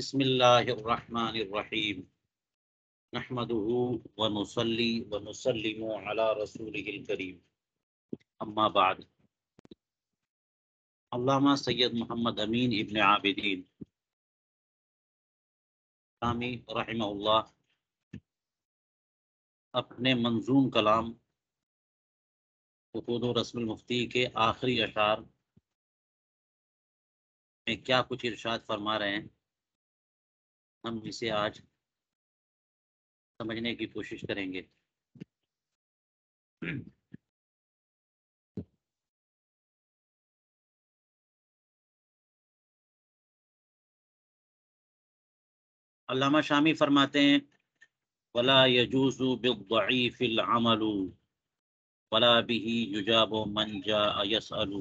بسم اللہ الرحمن الرحیم نحمده ونصلی ونسلم علی رسولہ الکریم اما بعد علامہ سید محمد امین ابن عابدین شامی رحمہ اللہ اپنے منظوم کلام عقود و رسم المفتی کے آخری اشعار میں کیا کچھ ارشاد فرما رہے ہیں، ہم اسے آج سمجھنے کی کوشش کریں گے۔ علامہ شامی فرماتے ہیں ولا يجوز بالضعيف العمل ولا به يجاب من جاء يسأل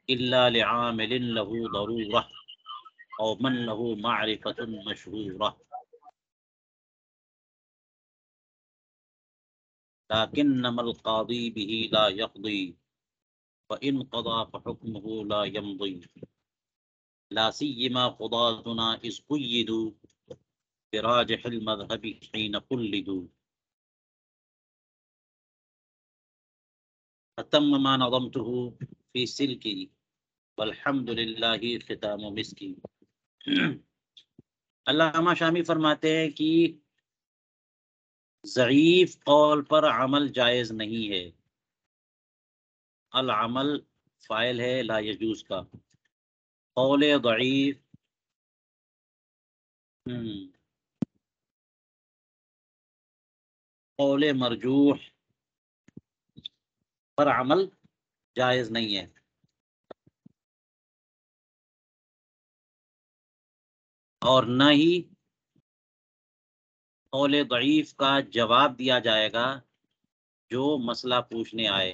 إلا لعامل له ضرورة أو من له معرفة مشهورة لكنما القاضي به لا يقضي وإن قضى فحكمه لا يمضي لا سيما قضاتنا إذ قيدوا براجح المذهب حين قلدوا فتم ما نظمته في سلكي والحمد لله ختام مسکی۔ علامہ شامی فرماتے ہیں کہ ضعیف قول پر عمل جائز نہیں ہے۔ العمل فاعل ہے لا یجوز کا، قول ضعیف قول مرجوح پر عمل جائز نہیں ہے۔ اور نہ ہی قول ضعیف کا جواب دیا جائے گا جو مسئلہ پوچھنے آئے۔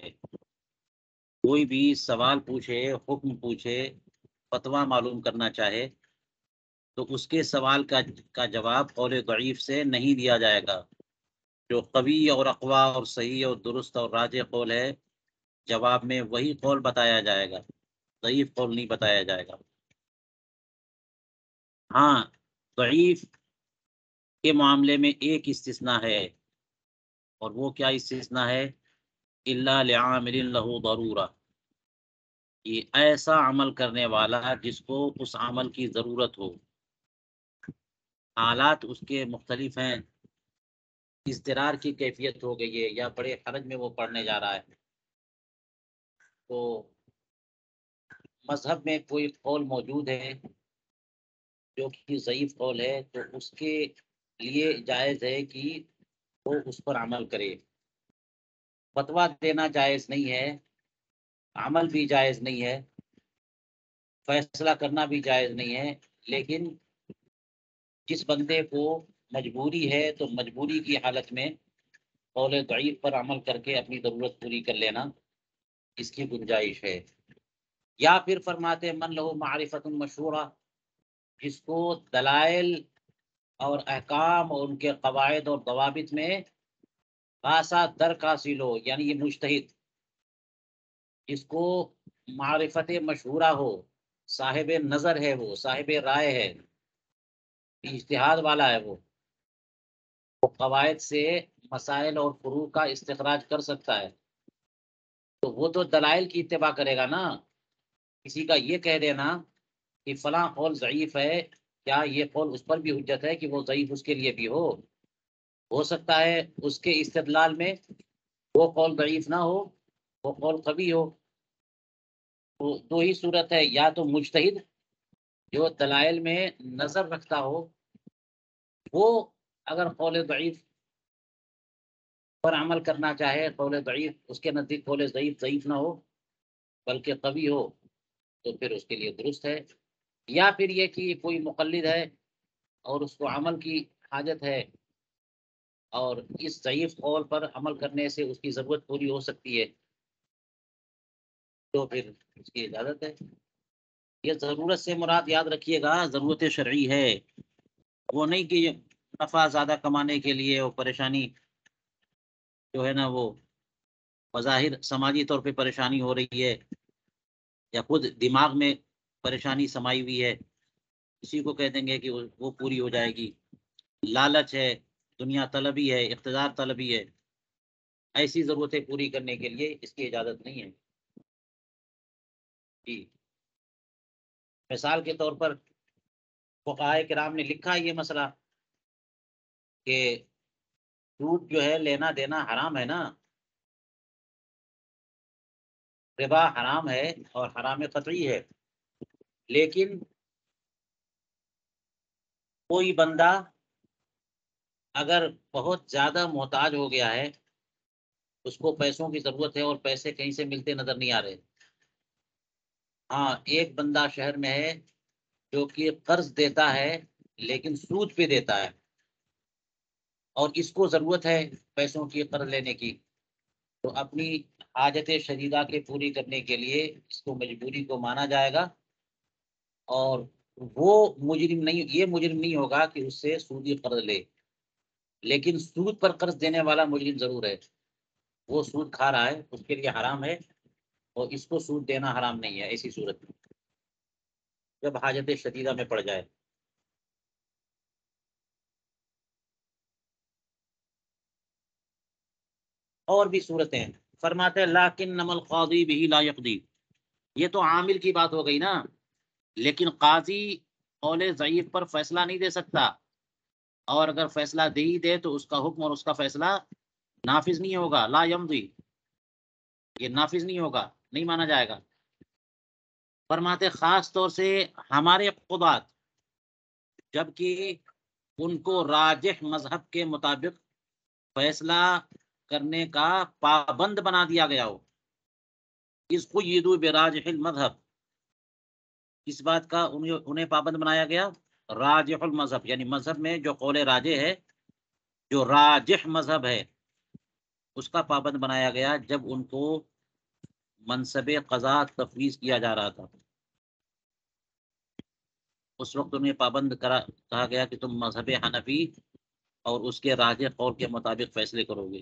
کوئی بھی سوال پوچھے، حکم پوچھے، فتویٰ معلوم کرنا چاہے تو اس کے سوال کا جواب قول ضعیف سے نہیں دیا جائے گا۔ جو قوی اور اقوی اور صحیح اور درست اور راجح قول ہے، جواب میں وہی قول بتایا جائے گا، ضعیف قول نہیں بتایا جائے گا۔ ہاں، ضعیف کے معاملے میں ایک استثناء ہے، اور وہ کیا استثناء ہے؟ الا لعامل له ضرورہ، یہ ایسا عمل کرنے والا جس کو اس عمل کی ضرورت ہو۔ حالات اس کے مختلف ہیں، اضطرار کی کیفیت ہو گئی ہے یا بڑے حرج میں وہ پڑھنے جا رہا ہے، تو مذہب میں کوئی قول موجود ہے جو کہ ضعیف قول ہے، تو اس کے لیے جائز ہے کہ وہ اس پر عمل کرے۔ فتویٰ دینا جائز نہیں ہے، عمل بھی جائز نہیں ہے، فیصلہ کرنا بھی جائز نہیں ہے، لیکن جس بندے کو مجبوری ہے تو مجبوری کی حالت میں قول ضعیف پر عمل کر کے اپنی ضرورت پوری کر لینا، اس کی گنجائش ہے۔ یا پھر فرماتے من لہو معرفت مشہورہ، جس کو دلائل اور احکام اور ان کے قواعد اور ضوابط میں خاصا درک حاصل ہو، یعنی یہ مجتہد جس کو معرفت مشہورہ ہو، صاحب نظر ہے، وہ صاحب رائے ہے، اجتہاد والا ہے، وہ قواعد سے مسائل اور فروع کا استخراج کر سکتا ہے، تو وہ تو دلائل کی اتباع کرے گا نا۔ کسی کا یہ کہہ دینا کہ فلاں قول ضعیف ہے، کیا یہ قول اس پر بھی حجت ہے کہ وہ ضعیف اس کے لیے بھی ہو سکتا ہے اس کے استدلال میں وہ قول ضعیف نہ ہو، وہ قول قوی ہو۔ تو دو ہی صورت ہے، یا تو مجتہد جو دلائل میں نظر رکھتا ہو، وہ اگر قول ضعیف پر عمل کرنا چاہے، قول ضعیف اس کے نزدیک قول ضعیف نہ ہو بلکہ قوی ہو، تو پھر اس کے لیے درست ہے۔ یا پھر یہ کہ کوئی مقلد ہے اور اس کو عمل کی حاجت ہے، اور اس ضعیف قول پر عمل کرنے سے اس کی ضرورت پوری ہو سکتی ہے، تو پھر اس کی اجازت ہے۔ یہ ضرورت سے مراد یاد رکھیے گا ضرورت شرعی ہے، وہ نہیں کہ نفع زیادہ کمانے کے لیے وہ پریشانی جو ہے نا، وہ بظاہر سماجی طور پہ پریشانی ہو رہی ہے یا خود دماغ میں پریشانی سمائی ہوئی ہے، کسی کو کہہ دیں گے کہ وہ پوری ہو جائے گی، لالچ ہے، دنیا طلبی ہے، اقتدار طلبی ہے، ایسی ضرورتیں پوری کرنے کے لیے اس کی اجازت نہیں ہے جی۔ مثال کے طور پر فقہائے کرام نے لکھا یہ مسئلہ کہ سود جو ہے لینا دینا حرام ہے نا، ربا حرام ہے اور حرام قطعی ہے، لیکن کوئی بندہ اگر بہت زیادہ محتاج ہو گیا ہے، اس کو پیسوں کی ضرورت ہے اور پیسے کہیں سے ملتے نظر نہیں آ رہے، ہاں ایک بندہ شہر میں ہے جو کہ قرض دیتا ہے لیکن سود پہ دیتا ہے، اور اس کو ضرورت ہے پیسوں کی قرض لینے کی، تو اپنی حاجت شدیدہ کے پوری کرنے کے لیے اس کو مجبوری کو مانا جائے گا، اور وہ مجرم نہیں، یہ مجرم نہیں ہوگا کہ اس سے سودی قرض لے، لیکن سود پر قرض دینے والا مجرم ضرور ہے، وہ سود کھا رہا ہے، اس کے لیے حرام ہے، اور اس کو سود دینا حرام نہیں ہے ایسی صورت میں جب حاجت شدیدہ میں پڑ جائے۔ اور بھی صورتیں ہیں، فرماتے ہیں لیکن نم القاضی بھی لا یقضی، یہ تو عامل کی بات ہو گئی نا، لیکن قاضی قول ضعیف پر فیصلہ نہیں دے سکتا، اور اگر فیصلہ دے ہی دے تو اس کا حکم اور اس کا فیصلہ نافذ نہیں ہوگا، لا یمضی، یہ نافذ نہیں ہوگا، نہیں مانا جائے گا۔ فرماتے خاص طور سے ہمارے قضات، جبکہ ان کو راجح مذہب کے مطابق فیصلہ کرنے کا پابند بنا دیا گیا ہو، اس کو یدو براجح المذہب، اس بات کا انہیں پابند بنایا گیا، راجح المذہب یعنی مذہب میں جو قول راجح ہے، جو راجح مذہب ہے اس کا پابند بنایا گیا جب ان کو منصب قضا تفویض کیا جا رہا تھا، اس وقت انہیں پابند کہا گیا کہ تم مذہب حنفی اور اس کے راجح قول کے مطابق فیصلے کرو گے،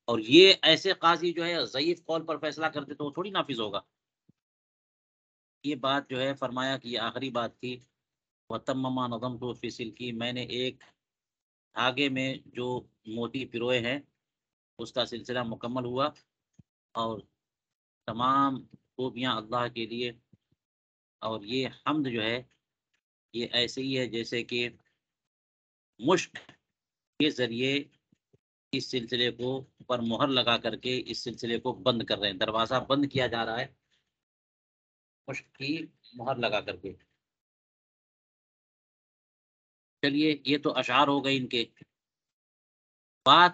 اور یہ ایسے قاضی جو ہے ضعیف قول پر فیصلہ کرتے تو وہ تھوڑی نافذ ہوگا۔ یہ بات جو ہے فرمایا کہ یہ آخری بات تھی، وَتَمَّمَا نَظَمْتُ فِي سِلْكِي، میں نے ایک دھاگے میں جو موتی پروئے ہیں اس کا سلسلہ مکمل ہوا، اور تمام خوبیاں اللہ کے لیے، اور یہ حمد جو ہے یہ ایسے ہی ہے جیسے کہ مشک کے ذریعے اس سلسلے کو پر مہر لگا کر کے اس سلسلے کو بند کر رہے ہیں، دروازہ بند کیا جا رہا ہے مشک کی مہر لگا کر کے۔ چلیے یہ تو اشعار ہو گئے ان کے، بات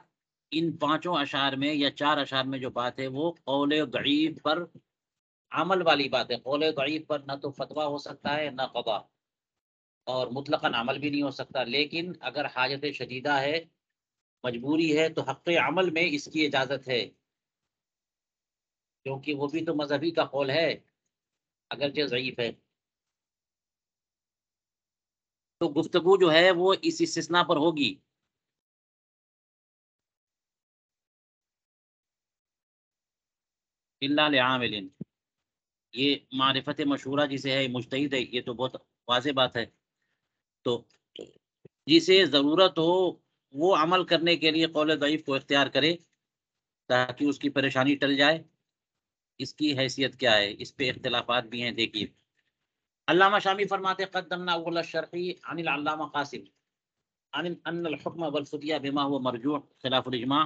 ان پانچوں اشعار میں یا چار اشعار میں جو بات ہے وہ قول ضعیف پر عمل والی بات ہے، قول ضعیف پر نہ تو فتویٰ ہو سکتا ہے نہ قضا، اور مطلقاً عمل بھی نہیں ہو سکتا، لیکن اگر حاجت شدیدہ ہے، مجبوری ہے، تو حق عمل میں اس کی اجازت ہے، کیونکہ وہ بھی تو مذہبی کا قول ہے اگرچہ ضعیف ہے۔ تو گفتگو جو ہے وہ اس استثناء پر ہوگی، الا لعامل، یہ معرفت مشہورہ جسے ہے مجتہد ہے، یہ تو بہت واضح بات ہے، تو جسے ضرورت ہو وہ عمل کرنے کے لیے قول ضعیف کو اختیار کرے تاکہ اس کی پریشانی ٹل جائے، اس کی حیثیت کیا ہے، اس پہ اختلافات بھی ہیں، دیکھیے علامہ شامی فرماتے قدمنا اول الشرحی عن العلامہ قاسم عن ان الحکم والفتیہ بما هو مرجوح خلاف الاجماع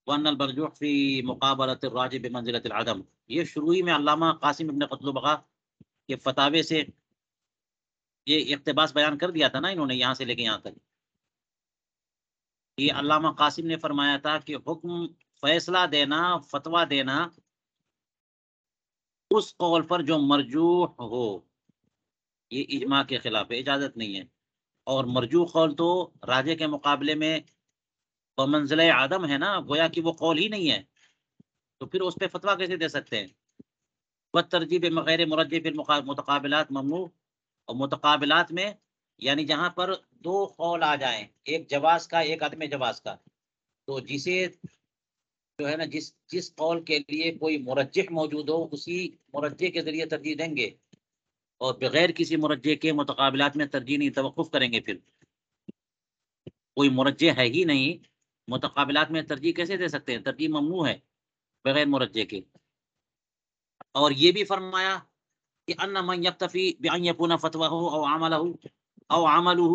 وان المرجوح فی مقابلۃ الراجح بمنزلۃ العدم، یہ شروعی میں علامہ قاسم ابن قتل بغا کے فتاوے سے یہ اقتباس بیان کر دیا تھا نا انہوں نے یہاں سے لے کے یہاں تک، یہ علامہ قاسم نے فرمایا تھا کہ حکم فیصلہ دینا، فتویٰ دینا اس قول پر جو مرجوح ہو، یہ اجماع کے خلاف ہے، اجازت نہیں ہے، اور مرجوح قول تو راجح کے مقابلے میں بمنزلہ عدم ہے نا، گویا کہ وہ قول ہی نہیں ہے، تو پھر اس پہ فتویٰ کیسے دے سکتے ہیں؟ والترجیح بغیر مرجح فی المتقابلات ممنوع، اور متقابلات میں یعنی جہاں پر دو قول آ جائیں، ایک جواز کا ایک عدم جواز کا، تو جسے جو ہے نا جس قول کے لیے کوئی مرجح موجود ہو اسی مرجح کے ذریعے ترجیح دیں گے، اور بغیر کسی مرجع کے متقابلات میں ترجیح نہیں، توقف کریں گے، پھر کوئی مرجع ہے ہی نہیں، متقابلات میں ترجیح کیسے دے سکتے ہیں؟ ترجیح ممنوع ہے بغیر مرجع کے۔ اور یہ بھی فرمایا کہ ان من یکتفی بان یکون فتواه او عمله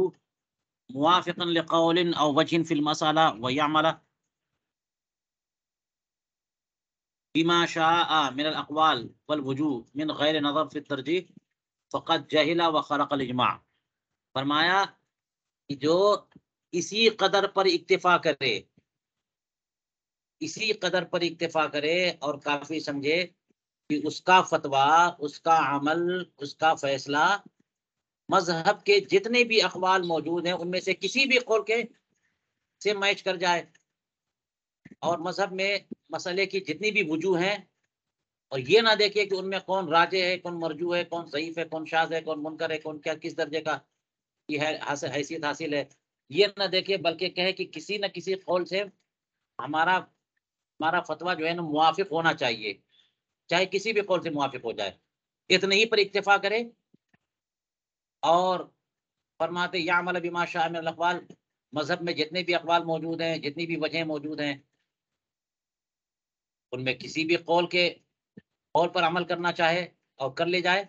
موافقا لقول او وجه في المسألة ويعمل بما شاء من الاقوال والوجوه من غیر نظر في الترجیح فقد جہل وخرق الاجماع۔ فرمایا کہ جو اسی قدر پر اکتفا کرے، اسی قدر پر اکتفا کرے اور کافی سمجھے کہ اس کا فتویٰ، اس کا عمل، اس کا فیصلہ مذہب کے جتنے بھی اقوال موجود ہیں ان میں سے کسی بھی قول کے سے میچ کر جائے، اور مذہب میں مسئلے کی جتنی بھی وجوہ ہیں، اور یہ نہ دیکھے کہ ان میں کون راجح ہے، کون مرجوح ہے، کون ضعیف ہے، کون شاذ ہے، کون منکر ہے، کون کیا کس درجے کا یہ ہے حیثیت حاصل ہے، یہ نہ دیکھے، بلکہ کہے کہ کسی نہ کسی قول سے ہمارا فتویٰ جو ہے نا موافق ہونا چاہیے، چاہے کسی بھی قول سے موافق ہو جائے، اتنے ہی پر اکتفا کرے۔ اور فرماتے یعمل بما شاء من الاقوال، مذہب میں جتنے بھی اقوال موجود ہیں، جتنی بھی وجہیں موجود ہیں، ان میں کسی بھی قول پر عمل کرنا چاہے اور کر لے جائے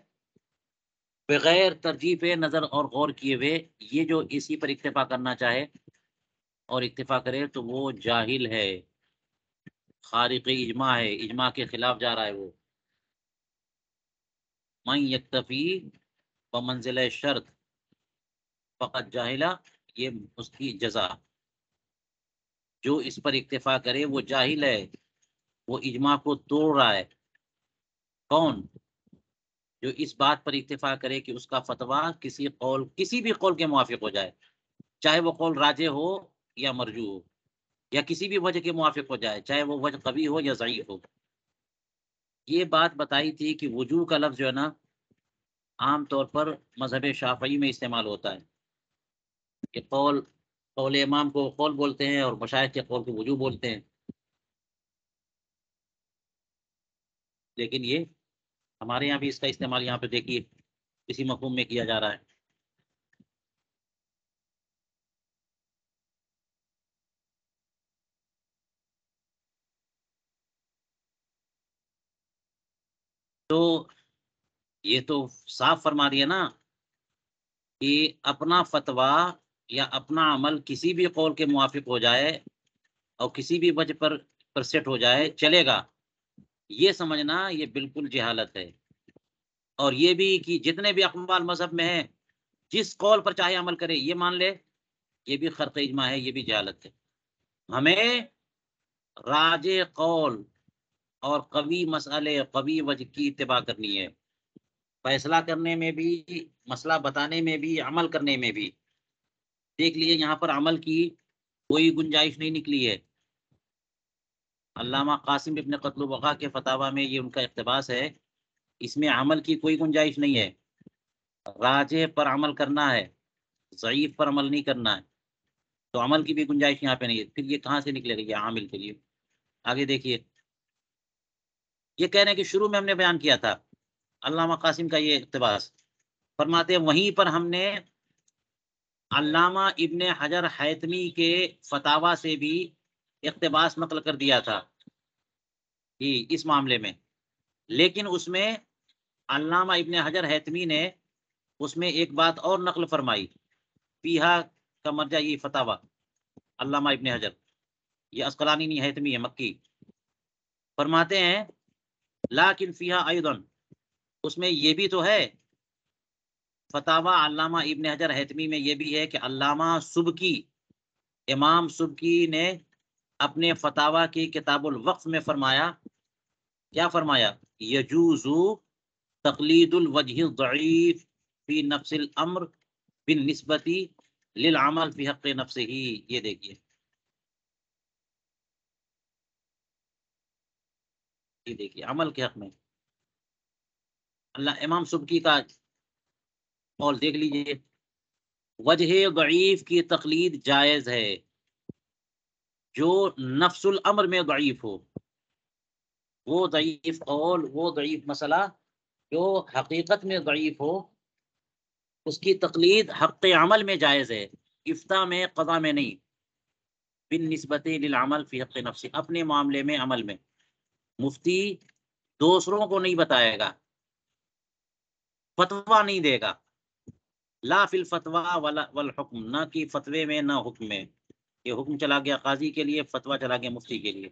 بغیر ترجیح پہ نظر اور غور کیے ہوئے۔ یہ جو اسی پر اکتفا کرنا چاہے اور اکتفا کرے تو وہ جاہل ہے، خارق اجماع ہے، اجماع کے خلاف جا رہا ہے وہ۔ من یکتفی بمنزلہ شرط فقط جاہلا، یہ اس کی جزا، جو اس پر اکتفا کرے وہ جاہل ہے، وہ اجماع کو توڑ رہا ہے۔ کون؟ جو اس بات پر اکتفا کرے کہ اس کا فتویٰ کسی بھی قول کے موافق ہو جائے، چاہے وہ قول راجح ہو یا مرجوح ہو، یا کسی بھی وجہ کے موافق ہو جائے، چاہے وہ وجہ قوی ہو یا ضعیف ہو۔ یہ بات بتائی تھی کہ وجوہ کا لفظ جو ہے نا عام طور پر مذہب شافعی میں استعمال ہوتا ہے، کہ قول امام کو قول بولتے ہیں اور مشائخ کے قول کو وجوہ بولتے ہیں، لیکن یہ ہمارے یہاں بھی اس کا استعمال یہاں پہ دیکھیے کسی مفہوم میں کیا جا رہا ہے۔ تو یہ تو صاف فرما دیا نا کہ اپنا فتویٰ یا اپنا عمل کسی بھی قول کے موافق ہو جائے اور کسی بھی وجہ پر سیٹ ہو جائے چلے گا، یہ سمجھنا یہ بالکل جہالت ہے۔ اور یہ بھی کہ جتنے بھی اقوال مذہب میں ہیں جس قول پر چاہے عمل کرے یہ مان لے، یہ بھی خرق اجماع ہے، یہ بھی جہالت ہے۔ ہمیں راجح قول اور قوی مسئلے، قوی وجہ کی اتباع کرنی ہے، فیصلہ کرنے میں بھی، مسئلہ بتانے میں بھی، عمل کرنے میں بھی۔ دیکھ لیے یہاں پر عمل کی کوئی گنجائش نہیں نکلی ہے۔ علامہ قاسم ابن قتل وقا کے فتاوی میں یہ ان کا اقتباس ہے، اس میں عمل کی کوئی گنجائش نہیں ہے، راجح پر عمل کرنا ہے، ضعیف پر عمل نہیں کرنا ہے، تو عمل کی بھی گنجائش یہاں پہ نہیں ہے۔ پھر یہ کہاں سے نکلے گا یہ عامل کے لیے؟ آگے دیکھیے، یہ کہہ رہے ہیں کہ شروع میں ہم نے بیان کیا تھا علامہ قاسم کا یہ اقتباس، فرماتے ہیں وہیں پر ہم نے علامہ ابن حجر حیتمی کے فتاوی سے بھی اقتباس نقل کر دیا تھا اس معاملے میں، لیکن اس میں علامہ ابن حجر حیتمی نے اس میں ایک بات اور نقل فرمائی، فیہا کا مرجع یہ فتاوی علامہ ابن حجر، یہ عسقلانی نہیں حیتمی ہے، مکی، فرماتے ہیں لیکن فیہا ایضاً، اس میں یہ بھی تو ہے، فتاوی علامہ ابن حجر حیتمی میں یہ بھی ہے کہ علامہ سبکی، امام سبکی نے اپنے فتاوی کی کتاب الوقف میں فرمایا، کیا فرمایا؟ یجوز تقلید الوجہ الضعیف فی نفس الامر بالنسبت للعمل فی حق نفسہ۔ یہ دیکھیے، یہ دیکھیے عمل کے حق میں اللہ امام سبکی کا قول دیکھ لیجئے، وجہ ضعیف کی تقلید جائز ہے جو نفس الامر میں ضعیف ہو، وہ ضعیف قول، وہ ضعیف مسئلہ جو حقیقت میں ضعیف ہو اس کی تقلید حق عمل میں جائز ہے، افتاء میں، قضا میں نہیں۔ بالنسبت للعمل فی حق نفسی، اپنے معاملے میں، عمل میں مفتی دوسروں کو نہیں بتائے گا، فتویٰ نہیں دے گا، لا فی الفتویٰ والحکم، نہ کہ فتوے میں نہ حکم میں۔ یہ حکم چلا گیا قاضی کے لیے، فتویٰ چلا گیا مفتی کے لیے۔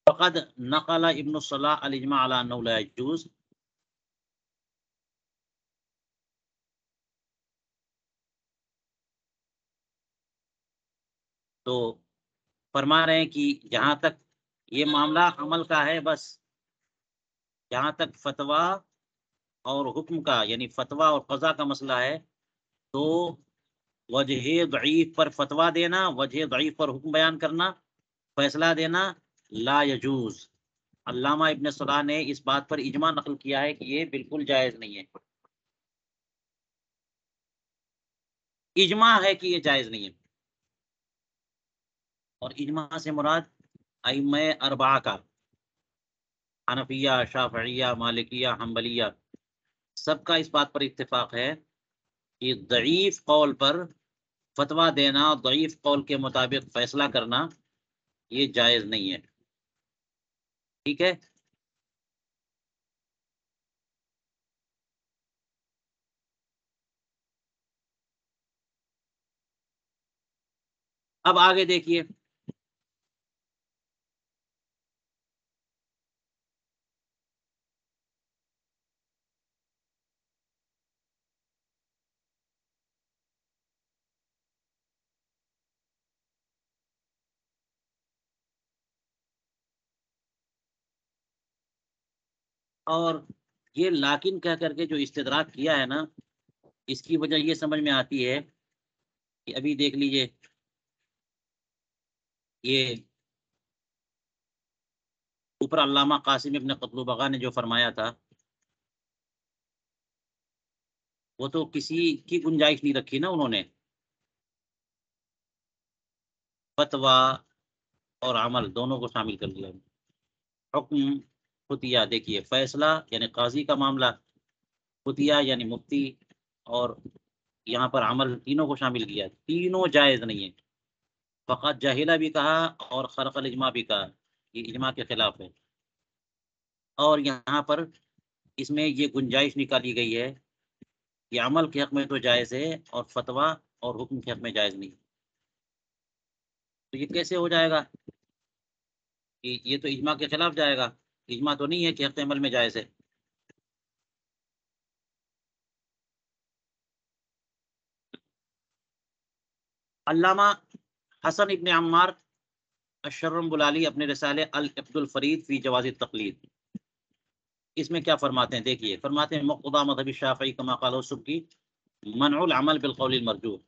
فقد نقل ابن الصلاح الاجماع علی انہ لا یجوز، تو فرما رہے ہیں کہ جہاں تک یہ معاملہ عمل کا ہے، بس جہاں تک فتویٰ اور حکم کا، یعنی فتویٰ اور قضا کا مسئلہ ہے، تو وجہ ضعیف پر فتویٰ دینا، وجہ ضعیف پر حکم بیان کرنا، فیصلہ دینا، لا یجوز۔ علامہ ابن صلاح نے اس بات پر اجماع نقل کیا ہے کہ یہ بالکل جائز نہیں ہے، اجماع ہے کہ یہ جائز نہیں ہے۔ اور اجماع سے مراد ائمہ اربعہ کا، حنفیہ، شافعیہ، مالکیہ، حنبلیہ، سب کا اس بات پر اتفاق ہے کہ ضعیف قول پر فتویٰ دینا، ضعیف قول کے مطابق فیصلہ کرنا، یہ جائز نہیں ہے۔ ٹھیک ہے، اب آگے دیکھیے۔ اور یہ لاکن کہہ کر کے جو استدراک کیا ہے نا، اس کی وجہ یہ سمجھ میں آتی ہے کہ ابھی دیکھ لیجئے، یہ اوپر علامہ قاسم ابن قتل بغا نے جو فرمایا تھا، وہ تو کسی کی گنجائش نہیں رکھی نا انہوں نے، فتویٰ اور عمل دونوں کو شامل کر دیا۔ حکم، فتیہ، دیکھیے فیصلہ یعنی قاضی کا معاملہ، فتیہ یعنی مفتی، اور یہاں پر عمل، تینوں کو شامل کیا، تینوں جائز نہیں ہے۔ فقط جاہلہ بھی کہا اور خرق الاجماع بھی کہا، یہ اجماع کے خلاف ہے۔ اور یہاں پر اس میں یہ گنجائش نکالی گئی ہے کہ عمل کے حق میں تو جائز ہے اور فتویٰ اور حکم کے حق میں جائز نہیں، تو یہ کیسے ہو جائے گا؟ کہ یہ تو اجماع کے خلاف جائے گا، اجماع تو نہیں ہے کہ حق عمل میں جائز ہے۔ علامہ حسن ابن عمار الشرم بلالی اپنے رسالے العقد الفرید فی جواز التقلید، اس میں کیا فرماتے ہیں؟ دیکھیے، فرماتے ہیں مقتضی مذہب الشافعی کما قال السبکی منع العمل بالقول المرجوح،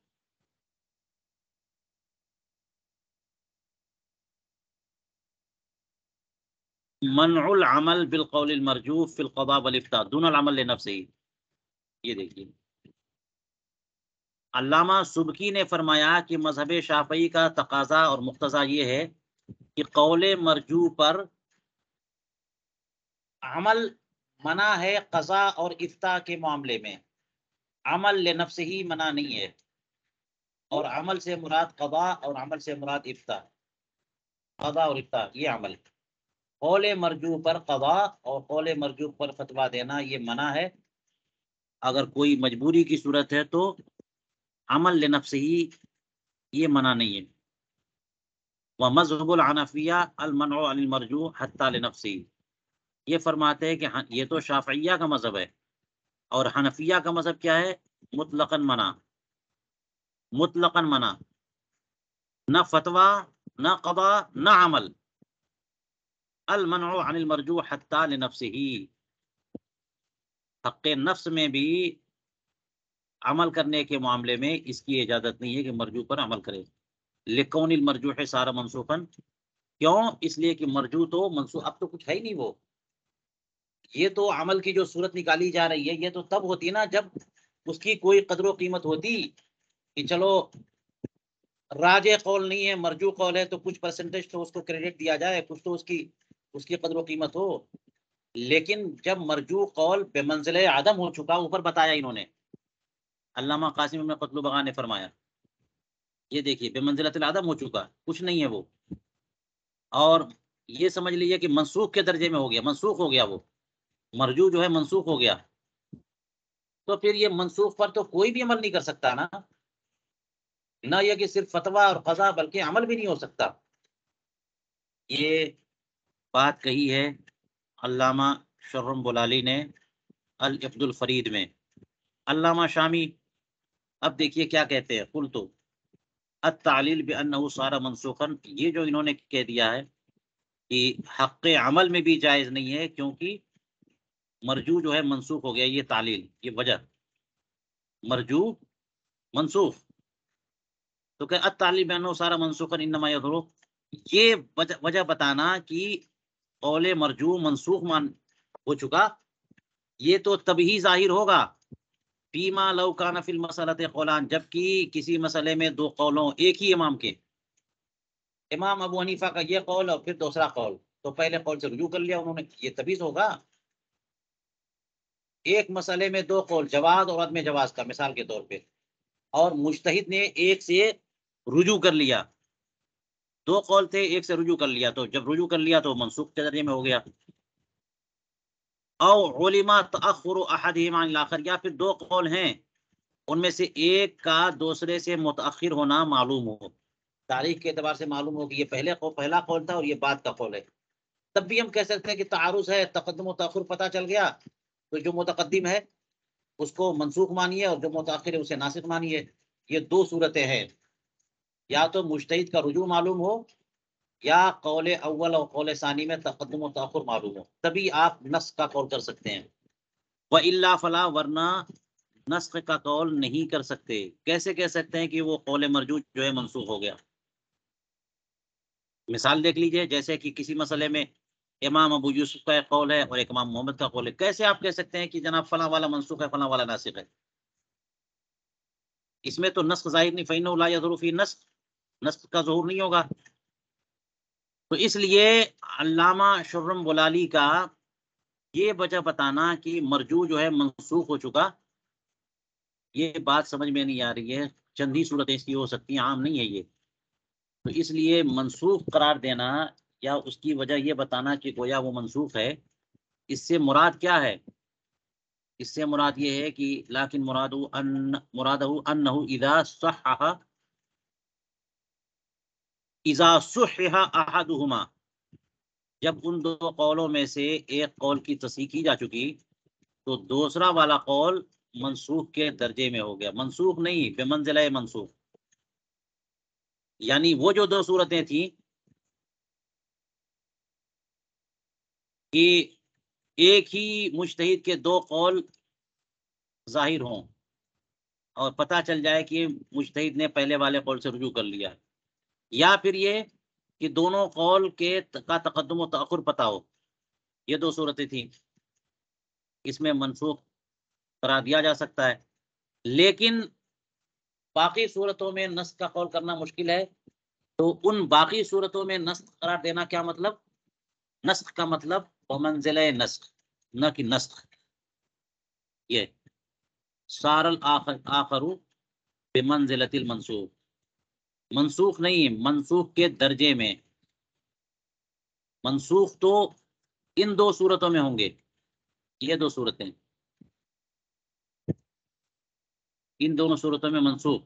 منع العمل بالقول المرجوح فی القضاء والافتاء دون العمل لنفسه۔ یہ دیکھیے، علامہ سبکی نے فرمایا کہ مذہب شافعی کا تقاضا اور مقتضا یہ ہے کہ قول مرجوح پر عمل منع ہے، قضا اور افتاء کے معاملے میں، عمل لنفس ہی منع نہیں ہے، اور عمل سے مراد قضا اور عمل سے مراد افتاء، قضا اور افتاء یہ عمل۔ قول مرجوح پر قضا اور قول مرجوح پر فتویٰ دینا یہ منع ہے، اگر کوئی مجبوری کی صورت ہے تو عمل لنفس ہی یہ منع نہیں ہے۔ ومذہب الحنفیہ المنع عن المرجوح حتی لنفسی، یہ فرماتے ہیں کہ یہ تو شافعیہ کا مذہب ہے، اور حنفیہ کا مذہب کیا ہے؟ مطلقاً منع، مطلقاً منع، نہ فتویٰ، نہ قضا، نہ عمل، المنع عن المرجوح حتی لنفسه، حق نفس میں بھی عمل کرنے کے معاملے میں اس کی اجازت نہیں ہے کہ مرجوح پر عمل کرے، لکون المرجوح صار منسوخا، کیوں؟ اس لیے کہ مرجوح تو منسوخ، اب تو کچھ ہے ہی نہیں، وہ یہ تو عمل کی جو صورت نکالی جا رہی ہے یہ تو تب ہوتی نا جب اس کی کوئی قدر و قیمت ہوتی، کہ چلو راجع قول نہیں ہے، مرجوح قول ہے، تو کچھ پرسنٹیج تو اس کو کریڈٹ دیا جائے، کچھ تو اس کی قدر و قیمت ہو۔ لیکن جب مرجو قول بے منزلہ عدم ہو چکا، اوپر بتایا انہوں نے، علامہ قاسم ابن قتل بغان نے فرمایا، یہ دیکھیے بے منزلۃ العدم ہو چکا، کچھ نہیں ہے وہ، اور یہ سمجھ لیجیے کہ منسوخ کے درجے میں ہو گیا، منسوخ ہو گیا، وہ مرجو جو ہے منسوخ ہو گیا، تو پھر یہ منسوخ پر تو کوئی بھی عمل نہیں کر سکتا نا، نہ یہ کہ صرف فتویٰ اور قضا بلکہ عمل بھی نہیں ہو سکتا۔ یہ بات کہی ہے علامہ شرم بلالی نے العقد الفرید میں۔ علامہ شامی اب دیکھیے کیا کہتے ہیں، قلت التعلیل بانہ صار منسوخا، یہ جو انہوں نے کہہ دیا ہے کہ حق عمل میں بھی جائز نہیں ہے کیونکہ مرجو جو ہے منسوخ ہو گیا، یہ تعلیل، یہ وجہ، مرجو منسوخ، تو کہ التعلیل بانہ صار منسوخا انما یضر، یہ وجہ بتانا کہ قول مرجو منسوخ ہو چکا، یہ تو تبھی ظاہر ہوگا فیما لو کان فی المسألۃ قولان، جبکہ کسی مسئلے میں دو قولوں، ایک ہی امام کے، امام ابو حنیفہ کا یہ قول اور پھر دوسرا قول، تو پہلے قول سے رجوع کر لیا انہوں نے، یہ تبھی ہوگا۔ ایک مسئلے میں دو قول، جواز اور عدم جواز کا، مثال کے طور پہ، اور مجتہد نے ایک سے رجوع کر لیا، دو قول تھے ایک سے رجوع کر لیا، تو جب رجوع کر لیا تو منسوخ کے ذریعے میں ہو گیا۔ او علما تاخر احدہما عن الاخر، یا پھر دو قول ہیں ان میں سے ایک کا دوسرے سے متاخر ہونا معلوم ہو، تاریخ کے اعتبار سے معلوم ہو کہ یہ پہلا قول تھا اور یہ بعد کا قول ہے، تب بھی ہم کہہ سکتے ہیں کہ تعارض ہے، تقدم و تاخر پتہ چل گیا، تو جو متقدم ہے اس کو منسوخ مانیے اور جو متاخر ہے اسے ناسخ مانیے۔ یہ دو صورتیں ہیں، یا تو مجتہد کا رجوع معلوم ہو، یا قول اول اور قول ثانی میں تقدم و تاخر معلوم ہو، تبھی آپ نسخ کا قول کر سکتے ہیں، وَإِلَّا فَلَا، ورنہ نسخ کا قول نہیں کر سکتے۔ کیسے کہہ سکتے ہیں کہ وہ قول مرجو جو ہے منسوخ ہو گیا؟ مثال دیکھ لیجئے، جیسے کہ کسی مسئلے میں امام ابو یوسف کا ایک قول ہے اور ایک امام محمد کا قول ہے، کیسے آپ کہہ سکتے ہیں کہ جناب فلاں والا منسوخ ہے فلاں والا ناسخ ہے؟ اس میں تو نسخ ظاہر نہیں، فإنه لا يظهر فيه نسخ، نسخ کا ظہور نہیں ہوگا۔ تو اس لیے علامہ شرم بلالی کا یہ وجہ بتانا کہ مرجو جو ہے منسوخ ہو چکا، یہ بات سمجھ میں نہیں آ رہی ہے، چند ہی صورتیں اس کی ہو سکتی ہیں، عام نہیں ہے یہ، تو اس لیے منسوخ قرار دینا یا اس کی وجہ یہ بتانا کہ گویا وہ منسوخ ہے، اس سے مراد کیا ہے؟ اس سے مراد یہ ہے کہ لیکن مرادہ انہ اذا صحح احدہما، جب ان دو قولوں میں سے ایک قول کی تصحیح کی جا چکی تو دوسرا والا قول منسوخ کے درجے میں ہو گیا، منسوخ نہیں، بمنزلہ منسوخ، یعنی وہ جو دو صورتیں تھیں کہ ایک ہی مجتہد کے دو قول ظاہر ہوں اور پتہ چل جائے کہ مجتہد نے پہلے والے قول سے رجوع کر لیا، یا پھر یہ کہ دونوں قول کے کا تقدم و تاخر پتہ ہو، یہ دو صورتیں تھیں، اس میں منسوخ قرار دیا جا سکتا ہے، لیکن باقی صورتوں میں نسخ کا قول کرنا مشکل ہے، تو ان باقی صورتوں میں نسخ قرار دینا کیا مطلب؟ نسخ کا مطلب بمنزلہ نسخ، نہ کہ نسخ، یہ صار الآخر بمنزلۃ المنسوخ، منسوخ نہیں، منسوخ کے درجے میں، منسوخ تو ان دو صورتوں میں ہوں گے، یہ دو صورتیں، ان دونوں صورتوں میں منسوخ،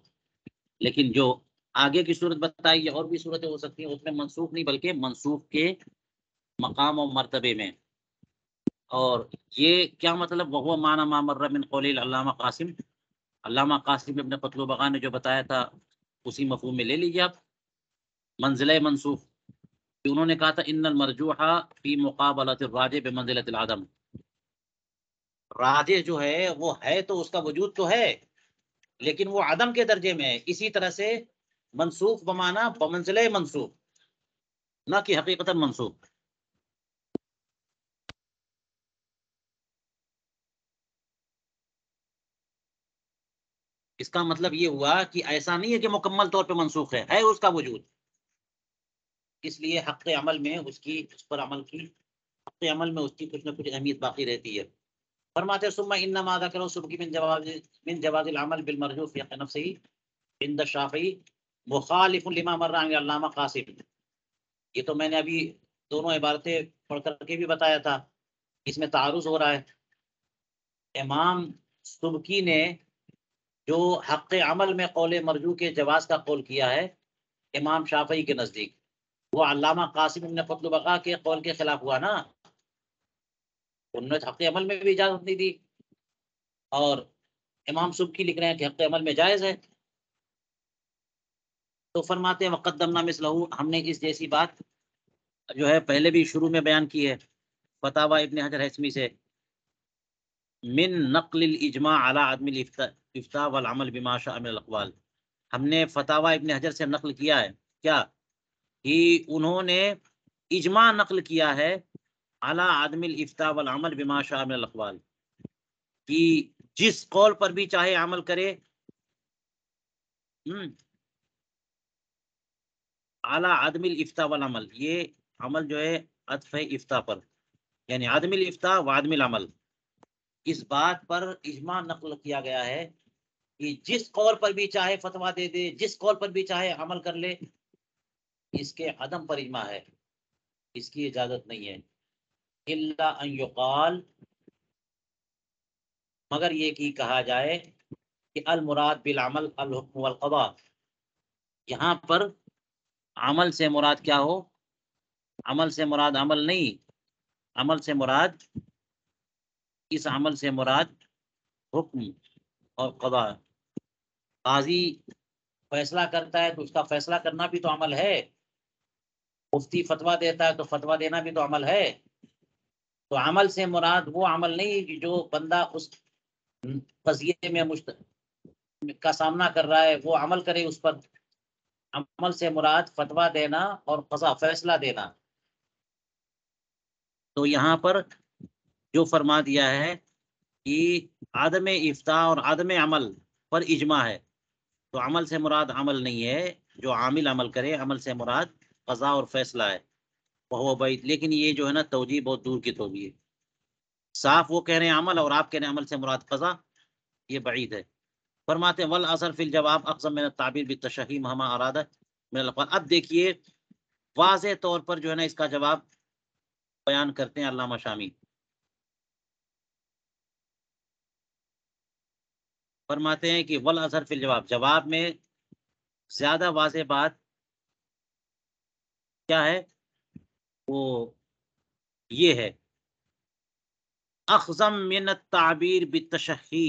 لیکن جو آگے کی صورت بتائی ہے اور بھی صورتیں ہو سکتی ہیں، اس میں منسوخ نہیں بلکہ منسوخ کے مقام و مرتبے میں۔ اور یہ کیا مطلب؟ وہ معنی ما مر من قول علامہ قاسم، علامہ قاسم ابن قتل بغان نے جو بتایا تھا اسی مفہوم میں لے لیجیے آپ، منزلہ منسوخ، کہ انہوں نے کہا تھا ان المرجوح فی مقابلۃ الراجح بمنزلۃ العدم، راجح جو ہے وہ ہے تو اس کا وجود تو ہے لیکن وہ عدم کے درجے میں ہے، اسی طرح سے منسوخ بمانا بمنزلہ منسوخ، نہ کہ حقیقتا منسوخ۔ اس کا مطلب یہ ہوا کہ ایسا نہیں ہے کہ مکمل طور پہ منسوخ ہے اس کا وجود، اس لیے حق عمل میں اس پر عمل کی حق عمل میں اس کی کچھ نہ کچھ اہمیت باقی رہتی ہے. فرماتے ہیں ثم انما ذکر السبکی من جواز العمل بالمرجو فی حق نفسہ عند الشافعی مخالف لما مر عن علامہ قاسم. یہ تو میں نے ابھی دونوں عبارتیں پڑھ کر کے بھی بتایا تھا، اس میں تعارض ہو رہا ہے. امام سبکی نے جو حق عمل میں قول مرجو کے جواز کا قول کیا ہے امام شافعی کے نزدیک، وہ علامہ قاسم ابن فضل البقاء کے قول کے خلاف ہوا نا. انہوں نے حق عمل میں بھی اجازت نہیں دی اور امام سبکی لکھ رہے ہیں کہ حق عمل میں جائز ہے. تو فرماتے ہیں وقدمنا مثلہ، ہم نے اس جیسی بات جو ہے پہلے بھی شروع میں بیان کی ہے فتاوی ابن حجر حسمی سے، من نقل الاجماع علی عدم الافتاء والعمل بما شاء من الاقوال. ہم نے فتاوی ابن حجر سے نقل کیا ہے کیا کہ انہوں نے اجماع نقل کیا ہے علی عدم الافتاء والعمل بما شاء من الاقوال، کہ جس قول پر بھی چاہے عمل کرے، اعلی عدم الافتاء والعمل، یہ عمل جو ہے عطف ہے افتاء پر، یعنی عدم الافتاء و عدم العمل. اس بات پر اجماع نقل کیا گیا ہے کہ جس قول پر بھی چاہے فتویٰ دے دے، جس قول پر بھی چاہے عمل کر لے، اس کے عدم پر اجماع ہے، اس کی اجازت نہیں ہے. الا ان یقال، مگر یہ کہ کہا جائے کہ المراد بالعمل الحکم والقضاء، یہاں پر عمل سے مراد کیا ہو؟ عمل سے مراد عمل نہیں، عمل سے مراد، اس عمل سے مراد حکم اور قضاء. قاضی فیصلہ کرتا ہے تو اس کا فیصلہ کرنا بھی تو عمل ہے. مفتی فتویٰ دیتا ہے تو فتویٰ دینا بھی تو عمل ہے. تو عمل سے مراد وہ عمل نہیں کہ جو بندہ اس قضیے میں کا سامنا کر رہا ہے وہ عمل کرے اس پر. عمل سے مراد فتویٰ دینا اور قضا فیصلہ دینا. تو یہاں پر جو فرما دیا ہے کہ عدم افتاء اور عدم عمل پر اجماع ہے، تو عمل سے مراد عمل نہیں ہے جو عامل عمل کرے، عمل سے مراد قضا اور فیصلہ ہے. وہ بعید، لیکن یہ جو ہے نا توجیہ بہت دور کی توجیہ ہے. صاف وہ کہہ رہے ہیں عمل اور آپ کہہ رہے ہیں عمل سے مراد قضا، یہ بعید ہے. فرماتے ہیں والاثر فی الجواب اقسم من التعبیر بالتشہی مہما ارادہ من الاقوال. اب دیکھیے واضح طور پر جو ہے نا اس کا جواب بیان کرتے ہیں علامہ شامی. فرماتے ہیں کہ والاثر فی الجواب، جواب میں زیادہ واضح بات کیا ہے؟ وہ یہ ہے اخذم من التعبیر بالتشہی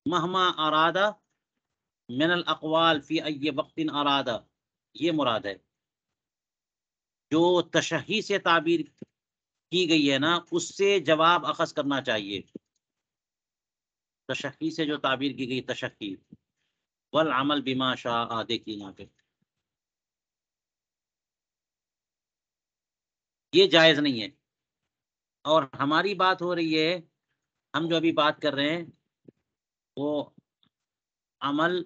مہما ارادہ من الاقوال فی ای وقت ارادہ. یہ مراد ہے جو تشہی سے تعبیر کی گئی ہے نا اس سے جواب اخذ کرنا چاہیے. تشہی سے جو تعبیر کی گئی تشہی، والعمل بما شاء، دیکھیے یہاں پہ یہ جائز نہیں ہے. اور ہماری بات ہو رہی ہے، ہم جو ابھی بات کر رہے ہیں وہ عمل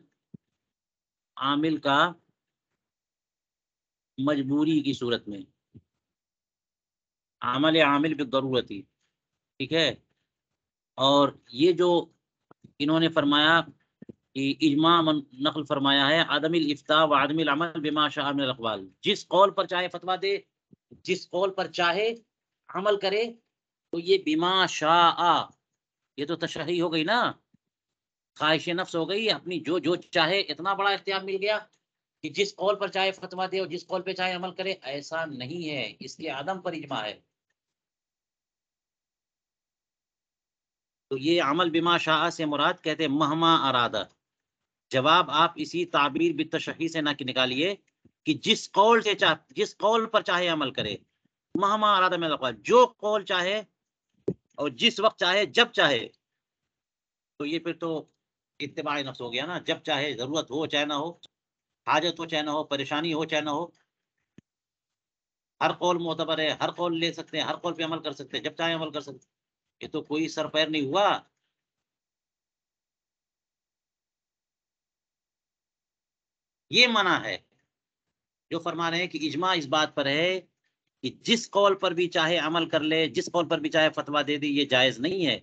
عامل کا مجبوری کی صورت میں، عمل عامل بالضرورتی، ٹھیک ہے. اور یہ جو انہوں نے فرمایا کہ اجماع نقل فرمایا ہے عدم الافتاء و عدم العمل بما شاء من الاقوال، جس قول پر چاہے فتویٰ دے، جس قول پر چاہے عمل کرے، تو یہ بما شاء، یہ تو تشریح ہو گئی نا، خواہش نفس ہو گئی اپنی، جو جو چاہے، اتنا بڑا اختیار مل گیا کہ جس قول پر چاہے فتویٰ دے اور جس قول پہ چاہے عمل کرے. ایسا نہیں ہے، اس کے عدم پر اجماع ہے. تو یہ عمل بما شاء سے مراد کہتے ہیں مہما ارادہ. جواب آپ اسی تعبیر بالتشہی سے نہ نکالیے کہ جس قول سے جس قول پر چاہے عمل کرے، مہما ارادہ من الاقوال، جو قول چاہے اور جس وقت چاہے، جب چاہے. تو یہ پھر تو اتباع نفس ہو گیا نا، جب چاہے، ضرورت ہو چاہے نہ ہو، حاجت ہو چاہے نہ ہو، پریشانی ہو چاہے نہ ہو، ہر قول معتبر ہے، ہر قول لے سکتے ہیں، ہر قول پہ عمل کر سکتے ہیں، جب چاہے عمل کر سکتے ہیں. یہ تو کوئی سر پیر نہیں ہوا. یہ منع ہے. جو فرما رہے ہیں کہ اجماع اس بات پر ہے کہ جس قول پر بھی چاہے عمل کر لے، جس قول پر بھی چاہے فتویٰ دے دے، یہ جائز نہیں ہے۔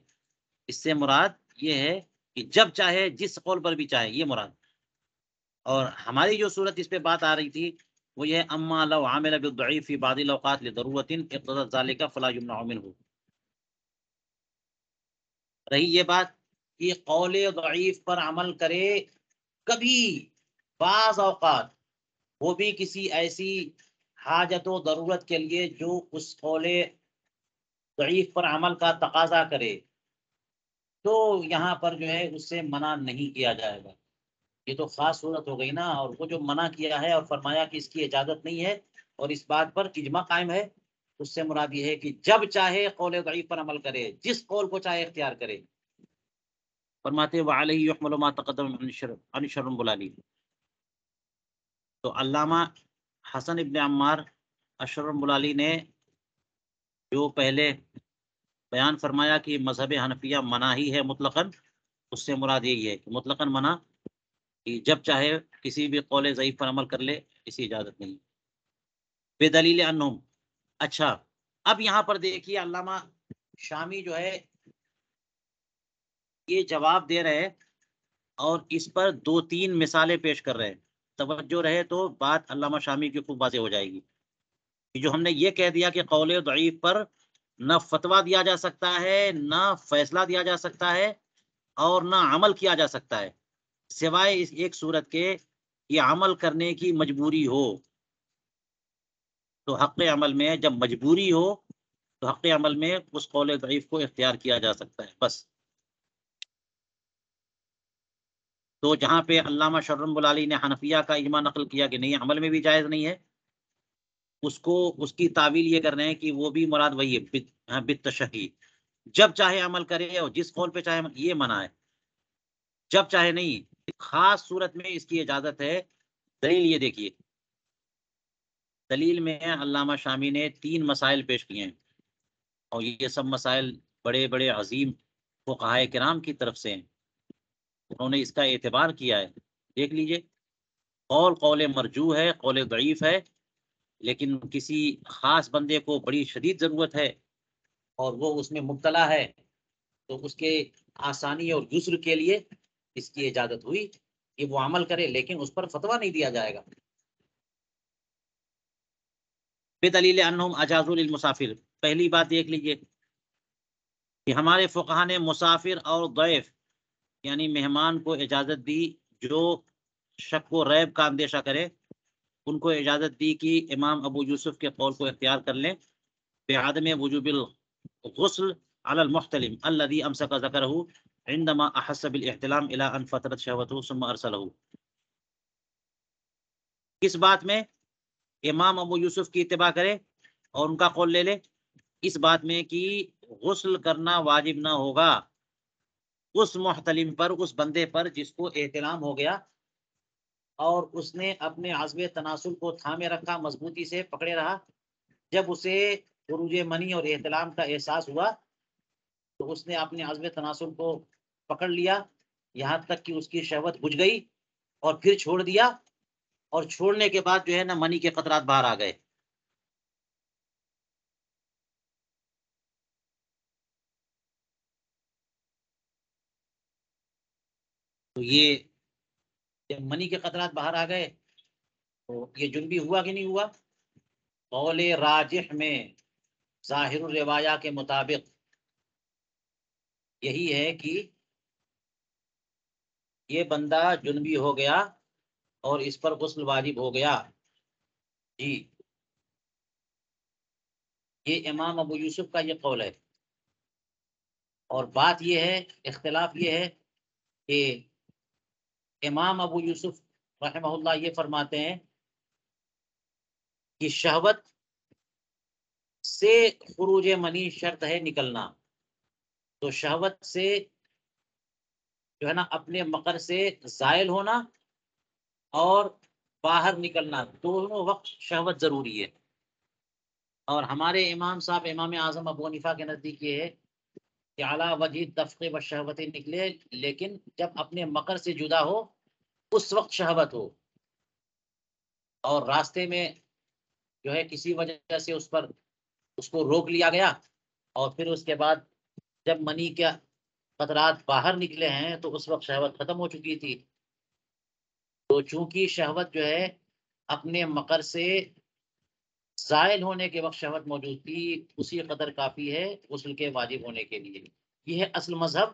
اس سے مراد یہ ہے کہ جب چاہے جس قول پر بھی چاہے، یہ مراد۔ اور ہماری جو صورت اس پہ بات آ رہی تھی وہ یہ اما لو عامل بالضعیف فی بعض الاوقات لضرورت اقتضت ذلك فلا یمنع منه۔ رہی یہ بات کہ قول ضعیف پر عمل کرے کبھی بعض اوقات، وہ بھی کسی ایسی حاجت و ضرورت کے لیے جو اس قول ضعیف پر عمل کا تقاضا کرے، تو یہاں پر جو ہے اس سے منع نہیں کیا جائے گا۔ یہ تو خاص صورت ہو گئی نا، اور وہ جو منع کیا ہے اور فرمایا کہ اس کی اجازت نہیں ہے اور اس بات پر اجماع قائم ہے، اس سے مراد یہ ہے کہ جب چاہے قول ضعیف پر عمل کرے، جس قول کو چاہے اختیار کرے۔ فرماتے وعلیہ یحمل ما تقدم عن شرم بلالی۔ تو علامہ حسن ابن عمار اشرم بلالی نے جو پہلے بیان فرمایا کہ مذہب حنفیہ منع ہی ہے مطلقاً، اس سے مراد یہی ہے کہ مطلقاً منع کہ جب چاہے کسی بھی قول ضعیف پر عمل کر لے، اسی اجازت نہیں بے دلیل انہم۔ اچھا، اب یہاں پر دیکھیے علامہ شامی جو ہے یہ جواب دے رہے اور اس پر 2-3 مثالیں پیش کر رہے ہیں۔ توجہ رہے تو بات علامہ شامی کی خوب واضح ہو جائے گی کہ جو ہم نے یہ کہہ دیا کہ قول ضعیف پر نہ فتویٰ دیا جا سکتا ہے، نہ فیصلہ دیا جا سکتا ہے، اور نہ عمل کیا جا سکتا ہے، سوائے اس ایک صورت کے یہ عمل کرنے کی مجبوری ہو۔ تو حق عمل میں جب مجبوری ہو تو حق عمل میں اس قول ضعیف کو اختیار کیا جا سکتا ہے بس۔ تو جہاں پہ علامہ شرم بلالی نے حنفیہ کا اجماع نقل کیا کہ نہیں عمل میں بھی جائز نہیں ہے، اس کی تعویل یہ کر رہے ہیں کہ وہ بھی مراد وہی ہے بالتشہی، جب چاہے عمل کرے اور جس قول پہ چاہے یہ منع ہے، جب چاہے نہیں۔ خاص صورت میں اس کی اجازت ہے۔ دلیل یہ دیکھیے، دلیل میں علامہ شامی نے 3 مسائل پیش کیے ہیں، اور یہ سب مسائل بڑے بڑے عظیم فقہائے کرام کی طرف سے ہیں، انہوں نے اس کا اعتبار کیا ہے۔ دیکھ لیجئے، قول مرجوح ہے، قول ضعیف ہے، لیکن کسی خاص بندے کو بڑی شدید ضرورت ہے اور وہ اس میں مبتلا ہے، تو اس کے آسانی اور یسر کے لیے اس کی اجازت ہوئی کہ وہ عمل کرے، لیکن اس پر فتویٰ نہیں دیا جائے گا۔ بدلیل انہم اجازوا للمسافر، پہلی بات دیکھ لیجئے کہ ہمارے فقہا نے مسافر اور ضیف یعنی مہمان کو اجازت دی جو شک و ریب کا اندیشہ کرے، ان کو اجازت دی کہ امام ابو یوسف کے قول کو اختیار کر لیں بعدم وجوب الغسل على المحتلم الذي امسك ذكره عندما احس بالاحتلام الى ان فترت شهوته ثم ارسله۔ کس بات میں؟ امام ابو یوسف کی اتباع کرے اور ان کا قول لے لے، اس بات میں کہ غسل کرنا واجب نہ ہوگا اس محتلم پر، اس بندے پر جس کو احتلام ہو گیا اور اس نے اپنے عزم تناسل کو تھامے رکھا، مضبوطی سے پکڑے رہا۔ جب اسے خروج منی اور احتلام کا احساس ہوا تو اس نے اپنے عزم تناسل کو پکڑ لیا یہاں تک کہ اس کی شہوت بجھ گئی اور پھر چھوڑ دیا، اور چھوڑنے کے بعد جو ہے نا منی کے قطرات باہر آ گئے۔ تو یہ جب منی کے قطرات باہر آ گئے تو یہ جنبی ہوا کہ نہیں ہوا؟ قول راجح میں ظاہر الروایہ کے مطابق یہی ہے کہ یہ بندہ جنبی ہو گیا اور اس پر غسل واجب ہو گیا۔ جی، یہ امام ابو یوسف کا یہ قول ہے، اور بات یہ ہے، اختلاف یہ ہے کہ امام ابو یوسف رحمہ اللہ یہ فرماتے ہیں کہ شہوت سے خروج منی شرط ہے نکلنا، تو شہوت سے جو ہے نا اپنے مقر سے زائل ہونا اور باہر نکلنا، دونوں وقت شہوت ضروری ہے۔ اور ہمارے امام صاحب امام اعظم ابو حنیفہ کے نزدیک یہ ہے کہ اعلیٰ وجہ دفق و شہوت نکلے، لیکن جب اپنے مقر سے جدا ہو اس وقت شہوت ہو، اور راستے میں جو ہے کسی وجہ سے اس کو روک لیا گیا، اور پھر اس کے بعد جب منی کے قطرات باہر نکلے ہیں تو اس وقت شہوت ختم ہو چکی تھی. تو چونکہ شہوت جو ہے اپنے مقر سے زائل ہونے کے وقت شہوت موجود تھی، اسی قدر کافی ہے غسل کے واجب ہونے کے لیے. یہ ہے اصل مذہب،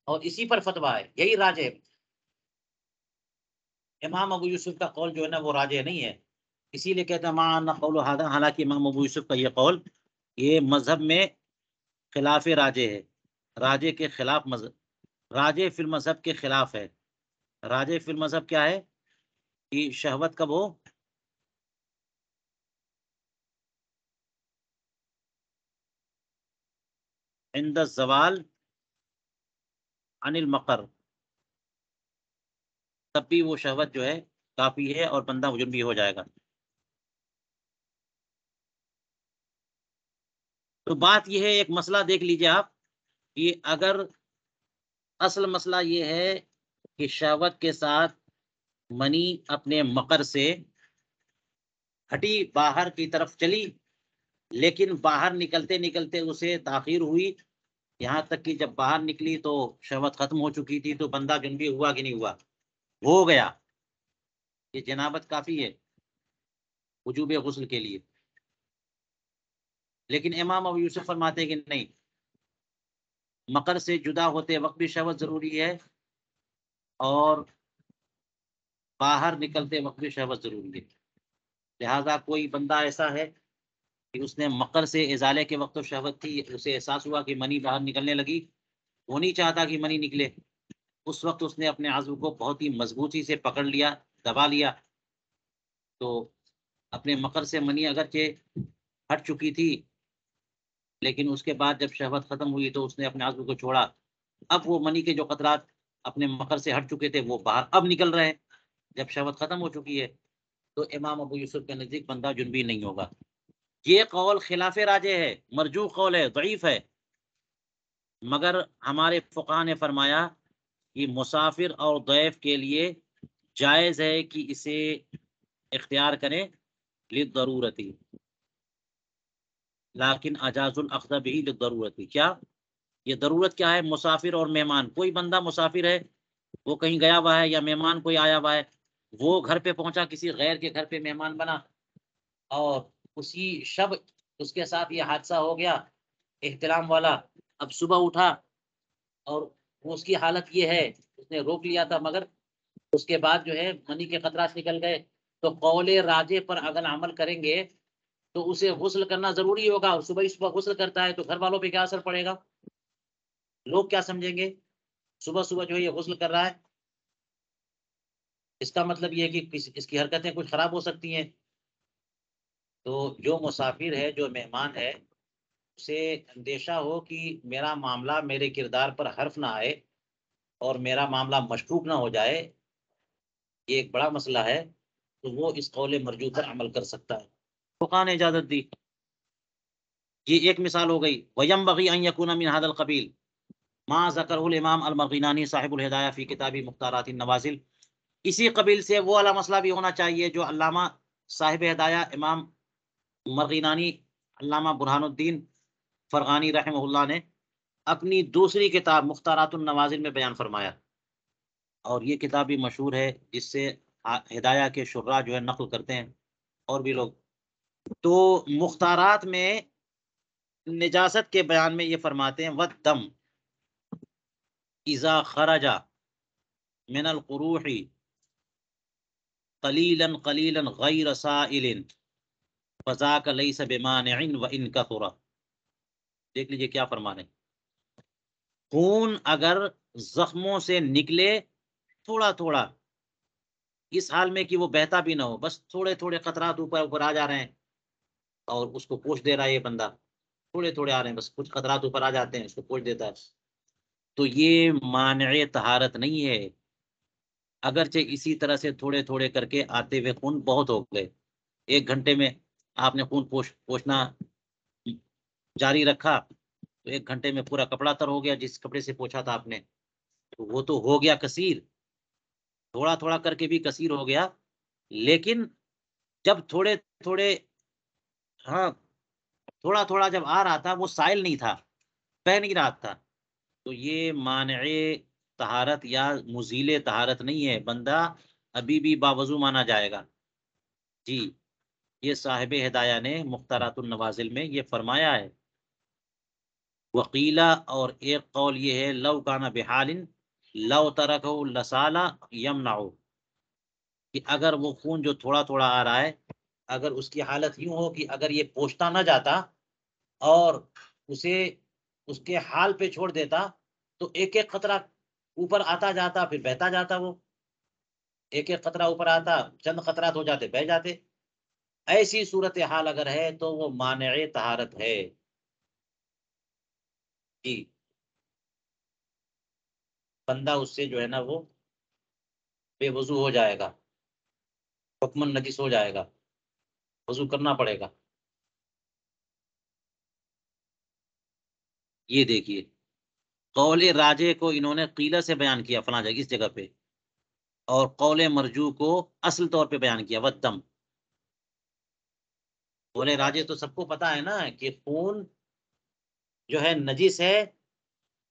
اور اسی پر فتویٰ ہے، یہی راجح ہے. امام ابو یوسف کا قول جو ہے نا وہ راجح نہیں ہے، اسی لیے کہتے ہیں مع قول هذا، حالانکہ امام ابو یوسف کا یہ قول یہ مذہب میں خلاف راجح ہے، راجح کے خلاف مذہب، راجح فی المذہب کے خلاف ہے. راجح فی المذہب کیا ہے کہ شہوت کب ہو؟ عند الزوال عن المقر، تب بھی وہ شہوت جو ہے کافی ہے اور بندہ مجرم بھی ہو جائے گا. تو بات یہ ہے، ایک مسئلہ دیکھ لیجیے آپ، کہ اگر اصل مسئلہ یہ ہے کہ شہوت کے ساتھ منی اپنے مقر سے ہٹی، باہر کی طرف چلی، لیکن باہر نکلتے نکلتے اسے تاخیر ہوئی، یہاں تک کہ جب باہر نکلی تو شہوت ختم ہو چکی تھی، تو بندہ جنبی ہوا کہ نہیں ہوا؟ ہو گیا. یہ جنابت کافی ہے وجوب غسل کے لیے. لیکن امام ابو یوسف فرماتے ہیں کہ نہیں، مقر سے جدا ہوتے وقت بھی شہوت ضروری ہے، اور باہر نکلتے وقت بھی شہوت ضروری ہے. لہذا کوئی بندہ ایسا ہے کہ اس نے مقر سے ازالے کے وقت تو شہوت تھی، اسے احساس ہوا کہ منی باہر نکلنے لگی، وہ نہیں چاہتا کہ منی نکلے، اس وقت اس نے اپنے عضو کو بہت ہی مضبوطی سے پکڑ لیا، دبا لیا، تو اپنے مقر سے منی اگرچہ ہٹ چکی تھی، لیکن اس کے بعد جب شہوت ختم ہوئی تو اس نے اپنے عضو کو چھوڑا. اب وہ منی کے جو قطرات اپنے مقر سے ہٹ چکے تھے وہ باہر اب نکل رہے ہیں جب شہوت ختم ہو چکی ہے، تو امام ابو یوسف کے نزدیک بندہ جنبی نہیں ہوگا. یہ قول خلاف راجح ہے، مرجوح قول ہے، ضعیف ہے، مگر ہمارے فقہا نے فرمایا کہ مسافر اور ضیف کے لیے جائز ہے کہ اسے اختیار کریں للضرورتی، لیکن اجاز الاخذ به للضرورتی. کیا یہ ضرورت کیا ہے؟ مسافر اور مہمان. کوئی بندہ مسافر ہے، وہ کہیں گیا ہوا ہے، یا مہمان کوئی آیا ہوا ہے، وہ گھر پہ پہنچا، کسی غیر کے گھر پہ مہمان بنا، اور اسی شب اس کے ساتھ یہ حادثہ ہو گیا احتلام والا. اب صبح اٹھا اور اس کی حالت یہ ہے، اس نے روک لیا تھا مگر اس کے بعد جو ہے منی کے قطرات نکل گئے. تو قول راجح پر اگر عمل کریں گے تو اسے غسل کرنا ضروری ہوگا، اور صبح غسل کرتا ہے تو گھر والوں پہ کیا اثر پڑے گا؟ لوگ کیا سمجھیں گے؟ صبح صبح جو ہے یہ غسل کر رہا ہے، اس کا مطلب یہ ہے کہ اس کی حرکتیں کچھ خراب ہو سکتی ہیں. تو جو مسافر ہے، جو مہمان ہے، اسے اندیشہ ہو کہ میرا معاملہ میرے کردار پر حرف نہ آئے اور میرا معاملہ مشکوک نہ ہو جائے، یہ ایک بڑا مسئلہ ہے، تو وہ اس قول مرجوح پر عمل کر سکتا ہے. فقہا نے اجازت دی. یہ ایک مثال ہو گئی. وَيَنبَغِي أَن يَكُونَ مِنْ هَذَا الْقَبِيلِ ما ذکرہ الامام المغینانی صاحب الہدایہ فی کتاب مختارات النوازل. اسی قبیل سے وہ والا مسئلہ بھی ہونا چاہیے جو علامہ صاحب ہدایہ امام مرغینانی، علامہ برہان الدین فرغانی رحمہ اللہ نے اپنی دوسری کتاب مختارات النوازل میں بیان فرمایا، اور یہ کتاب بھی مشہور ہے، جس سے ہدایہ کے شراح جو ہے نقل کرتے ہیں اور بھی لوگ. تو مختارات میں نجاست کے بیان میں یہ فرماتے ہیں وَالدَّمْ اذا خرج من القروح قلیلا قلیلا غیر سائل فذاک لیس بمانع وان کثر. دیکھ لیجئے کیا فرمانے، خون اگر زخموں سے نکلے تھوڑا تھوڑا، اس حال میں کہ وہ بہتا بھی نہ ہو، بس تھوڑے تھوڑے قطرات اوپر آ جا رہے ہیں، اور اس کو پوچھ دے رہا ہے یہ بندہ، تھوڑے تھوڑے آ رہے ہیں، بس کچھ قطرات اوپر آ جاتے ہیں، اس کو پوچھ دیتا ہے، تو یہ مانع طہارت نہیں ہے. اگرچہ اسی طرح سے تھوڑے تھوڑے کر کے آتے ہوئے خون بہت ہو گئے، 1 گھنٹے میں آپ نے خون پوچھنا جاری رکھا تو 1 گھنٹے میں پورا کپڑا تر ہو گیا، جس کپڑے سے پوچھا تھا آپ نے، تو وہ تو ہو گیا کثیر، تھوڑا تھوڑا کر کے بھی کثیر ہو گیا. لیکن جب تھوڑے تھوڑے ہاں تھوڑا تھوڑا جب آ رہا تھا وہ سائل نہیں تھا، بہہ نہیں رہا تھا، تو یہ مانع طہارت یا مزیل طہارت نہیں ہے، بندہ ابھی بھی باوضو مانا جائے گا۔ جی یہ صاحب ہدایہ نے مختارات النوازل میں یہ فرمایا ہے۔ وقیلا، اور ایک قول یہ ہے لو کان بحال لو ترکہ لسالہ یمنعو، کہ اگر وہ خون جو تھوڑا تھوڑا آ رہا ہے، اگر اس کی حالت یوں ہو کہ اگر یہ پوچھتا نہ جاتا اور اسے اس کے حال پہ چھوڑ دیتا تو ایک ایک قطرہ اوپر آتا جاتا، پھر بہتا جاتا، وہ ایک ایک قطرہ اوپر آتا، چند قطرات ہو جاتے، بہ جاتے۔ ایسی صورتحال اگر ہے تو وہ مانع طہارت ہے۔ جی بندہ اس سے جو ہے نا وہ بے وضو ہو جائے گا، حکمن نجس ہو جائے گا، وضو کرنا پڑے گا۔ یہ دیکھیے قول راجے کو انہوں نے قیلہ سے بیان کیا فلاں جگہ اس جگہ پہ، اور قول مرجو کو اصل طور پہ بیان کیا ودم۔ قول راجے تو سب کو پتا ہے نا کہ خون جو ہے نجس ہے،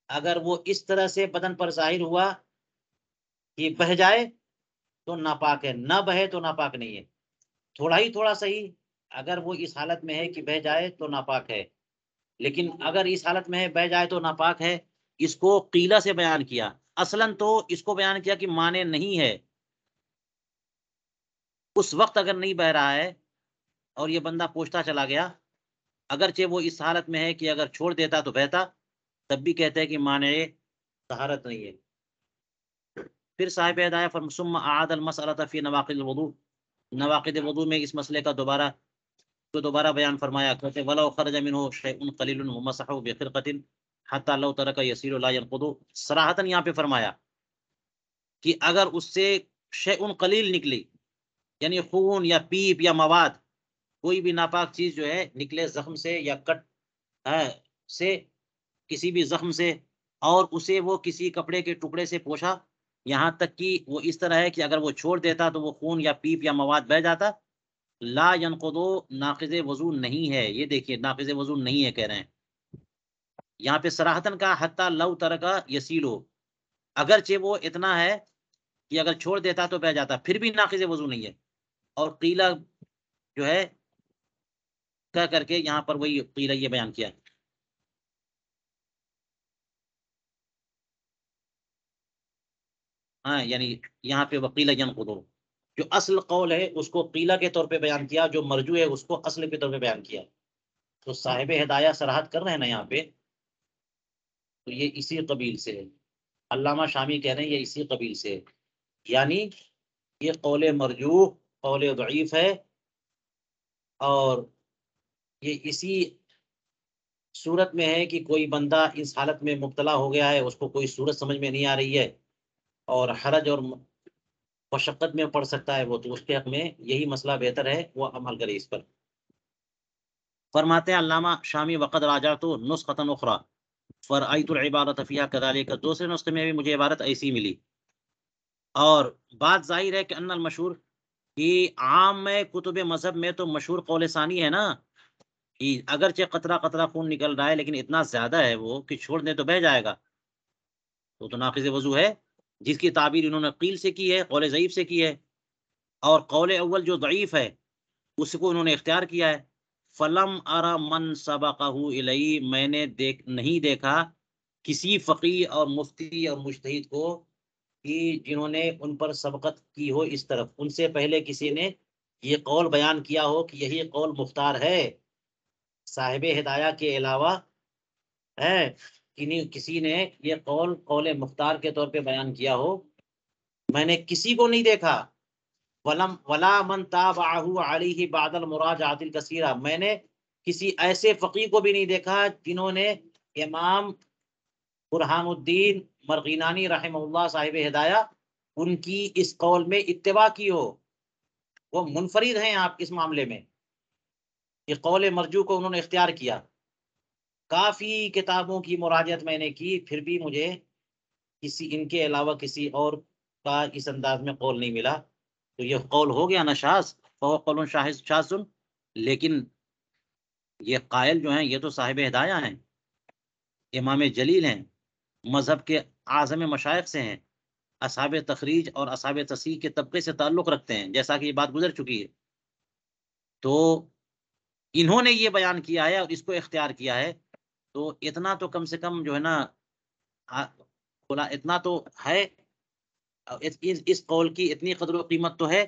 اگر وہ اس طرح سے بدن پر ظاہر ہوا کہ بہ جائے تو ناپاک ہے، نہ بہے تو ناپاک نہیں ہے، تھوڑا ہی تھوڑا صحیح، اگر وہ اس حالت میں ہے کہ بہ جائے تو ناپاک ہے، لیکن اگر اس حالت میں ہے بہ جائے تو ناپاک ہے۔ اس کو قیلہ سے بیان کیا، اصلاً تو اس کو بیان کیا کہ مانے نہیں ہے، اس وقت اگر نہیں بہ رہا ہے اور یہ بندہ پوچھتا چلا گیا، اگرچہ وہ اس حالت میں ہے کہ اگر چھوڑ دیتا تو بہتا، تب بھی کہتے ہیں کہ مانع طہارت نہیں ہے۔ پھر صاحب ہدایہ ثم اعاد المسألة فی نواقض الوضوء، نواقض وضو میں اس مسئلے کا دوبارہ بیان فرمایا، کہتے ولو خرج منه شيء قليل ومسحه بخرقة حتى لو ترك يسير لا ينقض، صراحتاً یہاں پہ فرمایا کہ اگر اس سے شیء قلیل نکلی، یعنی خون یا پیپ یا مواد، کوئی بھی ناپاک چیز جو ہے نکلے زخم سے یا کٹ سے، کسی بھی زخم سے، اور اسے وہ کسی کپڑے کے ٹکڑے سے پوچھا، یہاں تک کہ وہ اس طرح ہے کہ اگر وہ چھوڑ دیتا تو وہ خون یا پیپ یا مواد بہ جاتا، لا ينقضو، ناقض وضو نہیں ہے۔ یہ دیکھیے ناقض وضو نہیں ہے کہہ رہے ہیں یہاں پہ صراحتاً کا حتی لو ترکا یسیلو، اگرچہ وہ اتنا ہے کہ اگر چھوڑ دیتا تو بہ جاتا، پھر بھی ناقض وضو نہیں ہے۔ اور قیلہ جو ہے کہہ کر کے یہاں پر وہی قیلہ یہ بیان کیا۔ ہاں یعنی یہاں پہ وقیلہ ینقضو، جو اصل قول ہے اس کو قیلہ کے طور پہ بیان کیا، جو مرجو ہے اس کو اصل کے طور پہ بیان کیا۔ تو صاحب ہدایہ صراحت کر رہے ہیں نا یہاں پہ، تو یہ اسی قبیل سے ہے، علامہ شامی کہہ رہے ہیں یہ اسی قبیل سے ہے، یعنی یہ قول مرجوح، قول ضعیف ہے، اور یہ اسی صورت میں ہے کہ کوئی بندہ اس حالت میں مبتلا ہو گیا ہے، اس کو کوئی صورت سمجھ میں نہیں آ رہی ہے اور حرج اور مشقت میں پڑ سکتا ہے وہ، تو اس کے حق میں یہی مسئلہ بہتر ہے وہ عمل کرے اس پر۔ فرماتے ہیں علامہ شامی وقد راجعت نسخۃ اخرى فرأیت العبارۃ فیہا کذالک، دوسرے نسخے میں بھی مجھے عبارت ایسی ملی، اور بات ظاہر ہے کہ ان المشہور، کہ عام میں کتب مذہب میں تو مشہور قول ثانی ہے نا، کہ اگرچہ قطرہ قطرہ خون نکل رہا ہے لیکن اتنا زیادہ ہے وہ کہ چھوڑ دیں تو بہ جائے گا، تو ناقض وضو ہے، جس کی تعبیر انہوں نے قیل سے کی ہے، قول ضعیف سے کی ہے، اور قول اول جو ضعیف ہے اس کو انہوں نے اختیار کیا ہے۔ فلم ارى من سبقہ الی، میں نے نہیں دیکھا کسی فقی اور مفتی اور مجتہد کو کہ جنہوں نے ان پر سبقت کی ہو اس طرف، ان سے پہلے کسی نے یہ قول بیان کیا ہو کہ یہی قول مختار ہے صاحب ہدایہ کے علاوہ ہے، کسی نے یہ قول مختار کے طور پہ بیان کیا ہو، میں نے کسی کو نہیں دیکھا۔ ولا من تابعہ علیہ بعد المراجعۃ الکثیرہ، میں نے کسی ایسے فقیہ کو بھی نہیں دیکھا جنہوں نے امام برہان الدین مرغینانی رحمہ اللہ صاحب ہدایہ ان کی اس قول میں اتباع کی ہو، وہ منفرد ہیں آپ اس معاملے میں، یہ قول مرجو کو انہوں نے اختیار کیا۔ کافی کتابوں کی مراجعت میں نے کی، پھر بھی مجھے ان کے علاوہ کسی اور کا اس انداز میں قول نہیں ملا، تو یہ قول ہو گیا نا شاذ، فهو قول شاذ، لیکن یہ قائل جو ہیں یہ تو صاحب ہدایہ ہیں، امام جلیل ہیں، مذہب کے اعظم مشائخ سے ہیں، اصحاب تخریج اور اصحاب تصحیح کے طبقے سے تعلق رکھتے ہیں، جیسا کہ یہ بات گزر چکی ہے. تو انہوں نے یہ بیان کیا ہے اور اس کو اختیار کیا ہے، تو اتنا تو کم سے کم جو ہے نا اتنا تو ہے، اس قول کی اتنی قدر و قیمت تو ہے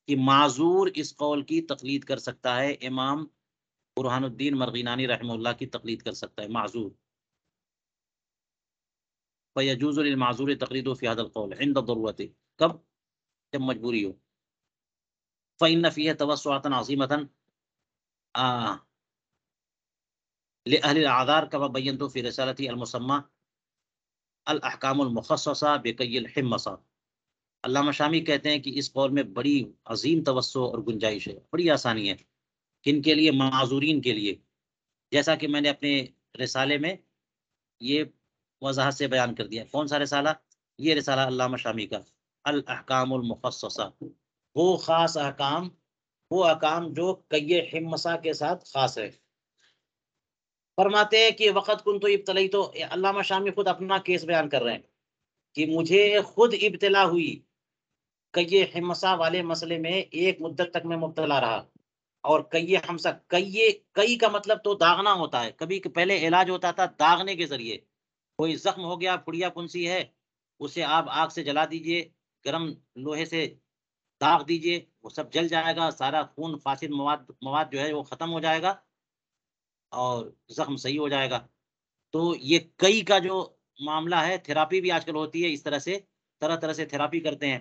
کہ معذور اس قول کی تقلید کر سکتا ہے، امام برہان الدین مرغینانی رحمہ اللہ کی تقلید کر سکتا ہے معذور. فیجوز للمعذور تقلید فی هذا القول عند الضرورة، کب؟ جب مجبوری ہو. فإن فيه توسعة عظيمة لأهل الأعذار كما بينت في رسالتي المسمى الأحكام المخصصة بكي الحمصة. علامہ شامی کہتے ہیں کہ اس قول میں بڑی عظیم توسع اور گنجائش ہے، بڑی آسانی ہے. کن کے لیے؟ معذورین کے لیے، جیسا کہ میں نے اپنے رسالے میں یہ وضاحت سے بیان کر دیا. کون سا رسالہ؟ یہ رسالہ علامہ شامی کا الاحکام المخصصہ، وہ خاص احکام، وہ احکام جو کئی حمصہ کے ساتھ خاص ہے. فرماتے ہیں کہ وقت کن تو ابتلائی، تو علامہ شامی خود اپنا کیس بیان کر رہے ہیں کہ مجھے خود ابتلا ہوئی کئی حمصہ والے مسئلے میں، ایک مدت تک میں مبتلا رہا. اور کئی حمصہ، کئی کا مطلب تو داغنا ہوتا ہے. کبھی پہلے علاج ہوتا تھا داغنے کے ذریعے، کوئی زخم ہو گیا، پھڑیا پھنسی ہے، اسے آپ آگ سے جلا دیجئے، گرم لوہے سے داغ دیجئے، وہ سب جل جائے گا، سارا خون فاسد مواد جو ہے وہ ختم ہو جائے گا اور زخم صحیح ہو جائے گا. تو یہ کئی کا جو معاملہ ہے، تھراپی بھی آج کل ہوتی ہے اس طرح سے، طرح طرح سے تھراپی کرتے ہیں.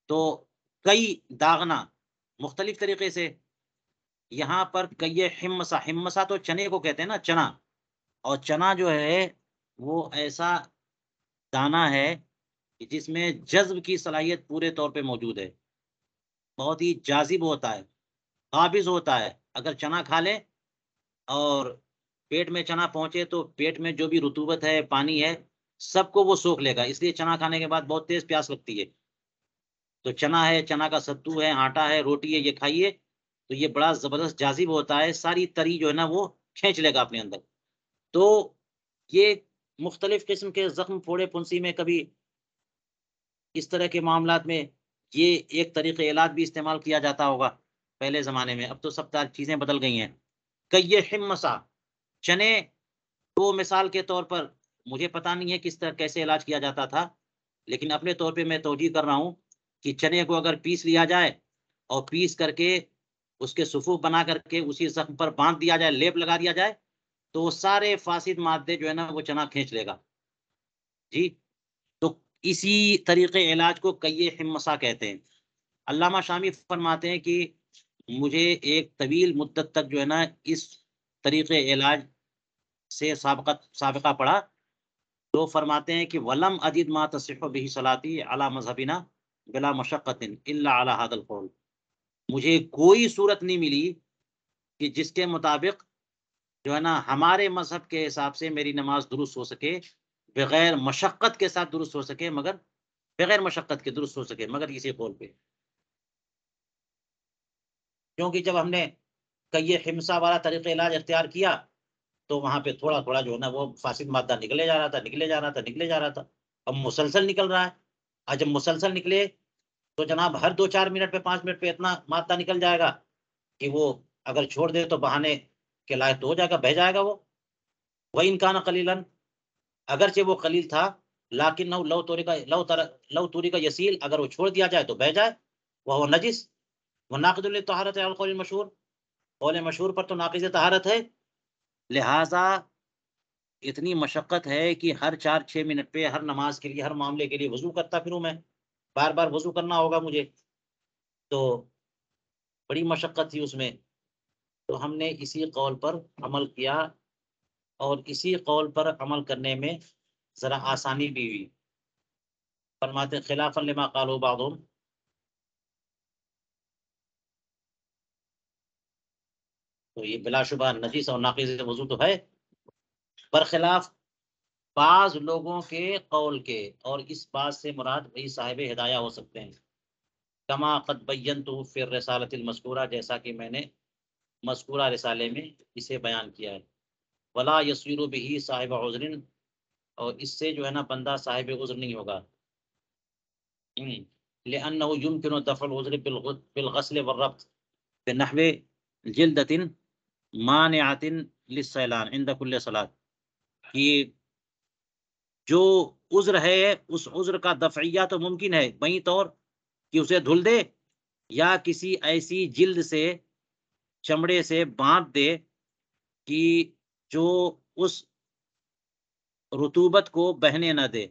تو کئی داغنا مختلف طریقے سے، یہاں پر کئی حمصہ، حمصہ تو چنے کو کہتے ہیں نا، چنا. اور چنا جو ہے وہ ایسا دانہ ہے جس میں جذب کی صلاحیت پورے طور پہ موجود ہے، بہت ہی جاذب ہوتا ہے، قابض ہوتا ہے. اگر چنا کھا لے اور پیٹ میں چنا پہنچے تو پیٹ میں جو بھی رطوبت ہے، پانی ہے، سب کو وہ سوکھ لے گا. اس لیے چنا کھانے کے بعد بہت تیز پیاس لگتی ہے. تو چنا ہے، چنا کا ستو ہے، آٹا ہے، روٹی ہے، یہ کھائیے تو یہ بڑا زبردست جاذب ہوتا ہے، ساری تری جو ہے نا وہ کھینچ لے گا اپنے اندر. تو یہ مختلف قسم کے زخم، پھوڑے پھنسی میں، کبھی اس طرح کے معاملات میں یہ ایک طریقہ علاج بھی استعمال کیا جاتا ہوگا پہلے زمانے میں. اب تو سب چیزیں بدل گئی ہیں. کئی حمصہ چنے کو مثال کے طور پر، مجھے پتا نہیں ہے کس طرح کیسے علاج کیا جاتا تھا، لیکن اپنے طور پہ میں توجیہ کر رہا ہوں کہ چنے کو اگر پیس لیا جائے اور پیس کر کے اس کے صفوف بنا کر کے اسی زخم پر باندھ دیا جائے، لیپ لگا دیا جائے، تو وہ سارے فاسد مادے جو ہے نا وہ چنا کھینچ لے گا. جی، تو اسی طریقے علاج کو کئی حمصہ کہتے ہیں. علامہ شامی فرماتے ہیں کہ مجھے ایک طویل مدت تک جو ہے نا اس طریقے علاج سے سابقہ پڑا. تو فرماتے ہیں کہ ولم اجد ما تصح به صلاتی علی مذہبنا بلا مشقت الا علی هذا القول، مجھے کوئی صورت نہیں ملی کہ جس کے مطابق جو ہے نا ہمارے مذہب کے حساب سے میری نماز درست ہو سکے، بغیر مشقت کے ساتھ درست ہو سکے، مگر بغیر مشقت کے درست ہو سکے مگر اسی قول پہ. کیونکہ جب ہم نے کئی حمصہ والا طریقہ علاج اختیار کیا تو وہاں پہ تھوڑا تھوڑا جو ہے نا وہ فاسد مادہ نکلے جا رہا تھا، نکلے جا رہا تھا، نکلے جا رہا تھا. اب مسلسل نکل رہا ہے، اور جب مسلسل نکلے تو جناب ہر 2-4 منٹ پہ 5 منٹ پہ اتنا مادہ نکل جائے گا کہ وہ اگر چھوڑ دے تو بہانے کے لائق تو ہو جائے گا، بہ جائے گا وہ. وَإِن كَانَ قَلِيلًا، اگرچہ وہ قلیل تھا، لیکن لو توری کا یسیل، اگر وہ چھوڑ دیا جائے تو بہ جائے. وہ نجس وہ ناقض للطہارت علی القول المشہور، قول مشہور پر تو ناقض طہارت ہے. لہذا اتنی مشقت ہے کہ ہر 4-6 منٹ پہ ہر نماز کے لیے، ہر معاملے کے لیے وضو کرتا پھروں میں، بار بار وضو کرنا ہوگا مجھے، تو بڑی مشقت تھی اس میں. تو ہم نے اسی قول پر عمل کیا اور اسی قول پر عمل کرنے میں ذرا آسانی بھی ہوئی. فرماتے خلافا لما قالوا بعضهم، تو یہ بلا شبہ نجیس اور ناقض وضو تو ہے، برخلاف بعض لوگوں کے قول کے. اور اس بات سے مراد وہی صاحب ہدایہ ہو سکتے ہیں. کما قد بینتہ فی الرسالۃ المذکورہ، جیسا کہ میں نے مذکورہ رسالے میں اسے بیان کیا ہے. ولا یصیر بہ صاحب عذر، اور اس سے جو ہے نا بندہ صاحب عذر نہیں ہوگا. لأنه يمكن دفع العذر بالغسل والربط بنحو جلدة مانعة للسيلان عند كل صلاة، کہ جو عذر ہے اس عذر کا دفعیہ تو ممکن ہے وہیں طور کہ اسے دھل دے، یا کسی ایسی جلد سے، چمڑے سے باندھ دے کہ جو اس رطوبت کو بہنے نہ دے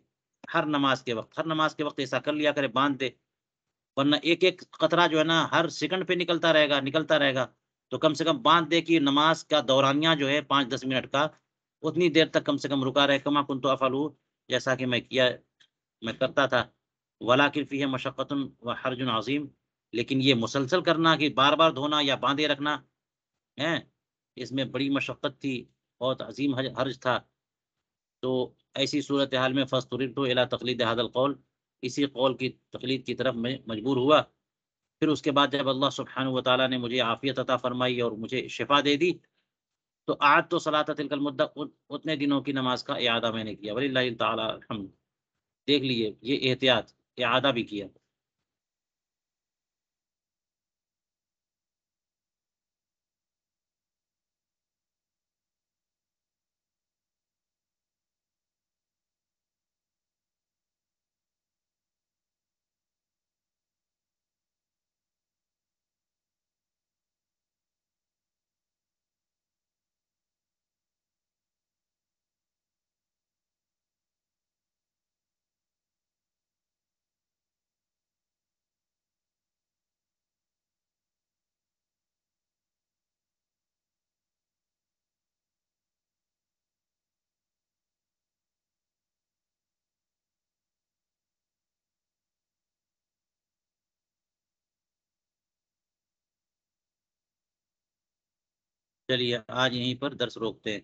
ہر نماز کے وقت. ہر نماز کے وقت ایسا کر لیا کرے، باندھ دے، ورنہ ایک ایک قطرہ جو ہے نا ہر سیکنڈ پہ نکلتا رہے گا نکلتا رہے گا. تو کم سے کم باندھ دے کہ نماز کا دورانیہ جو ہے 5-10 منٹ کا، اتنی دیر تک کم سے کم رکا رہے. کما کنت افعل، جیسا کہ میں کرتا تھا. ولاکن فیہ مشقۃ و حرج عظیم، لیکن یہ مسلسل کرنا کہ بار بار دھونا یا باندھے رکھنا ہے، اس میں بڑی مشقت تھی، بہت عظیم حرج تھا. تو ایسی صورتحال میں فاضطررت الی تقلید هذا القول، اسی قول کی تقلید کی طرف میں مجبور ہوا. پھر اس کے بعد جب اللہ سبحانہ و تعالیٰ نے مجھے عافیت عطا فرمائی اور مجھے شفا دے دی، تو آج تو صلاۃ تلک المدہ، اتنے دنوں کی نماز کا اعادہ میں نے کیا. وللہ تعالی الحمد. دیکھ لیے یہ احتیاط، اعادہ بھی کیا. چلیے آج یہیں پر درس روکتے ہیں.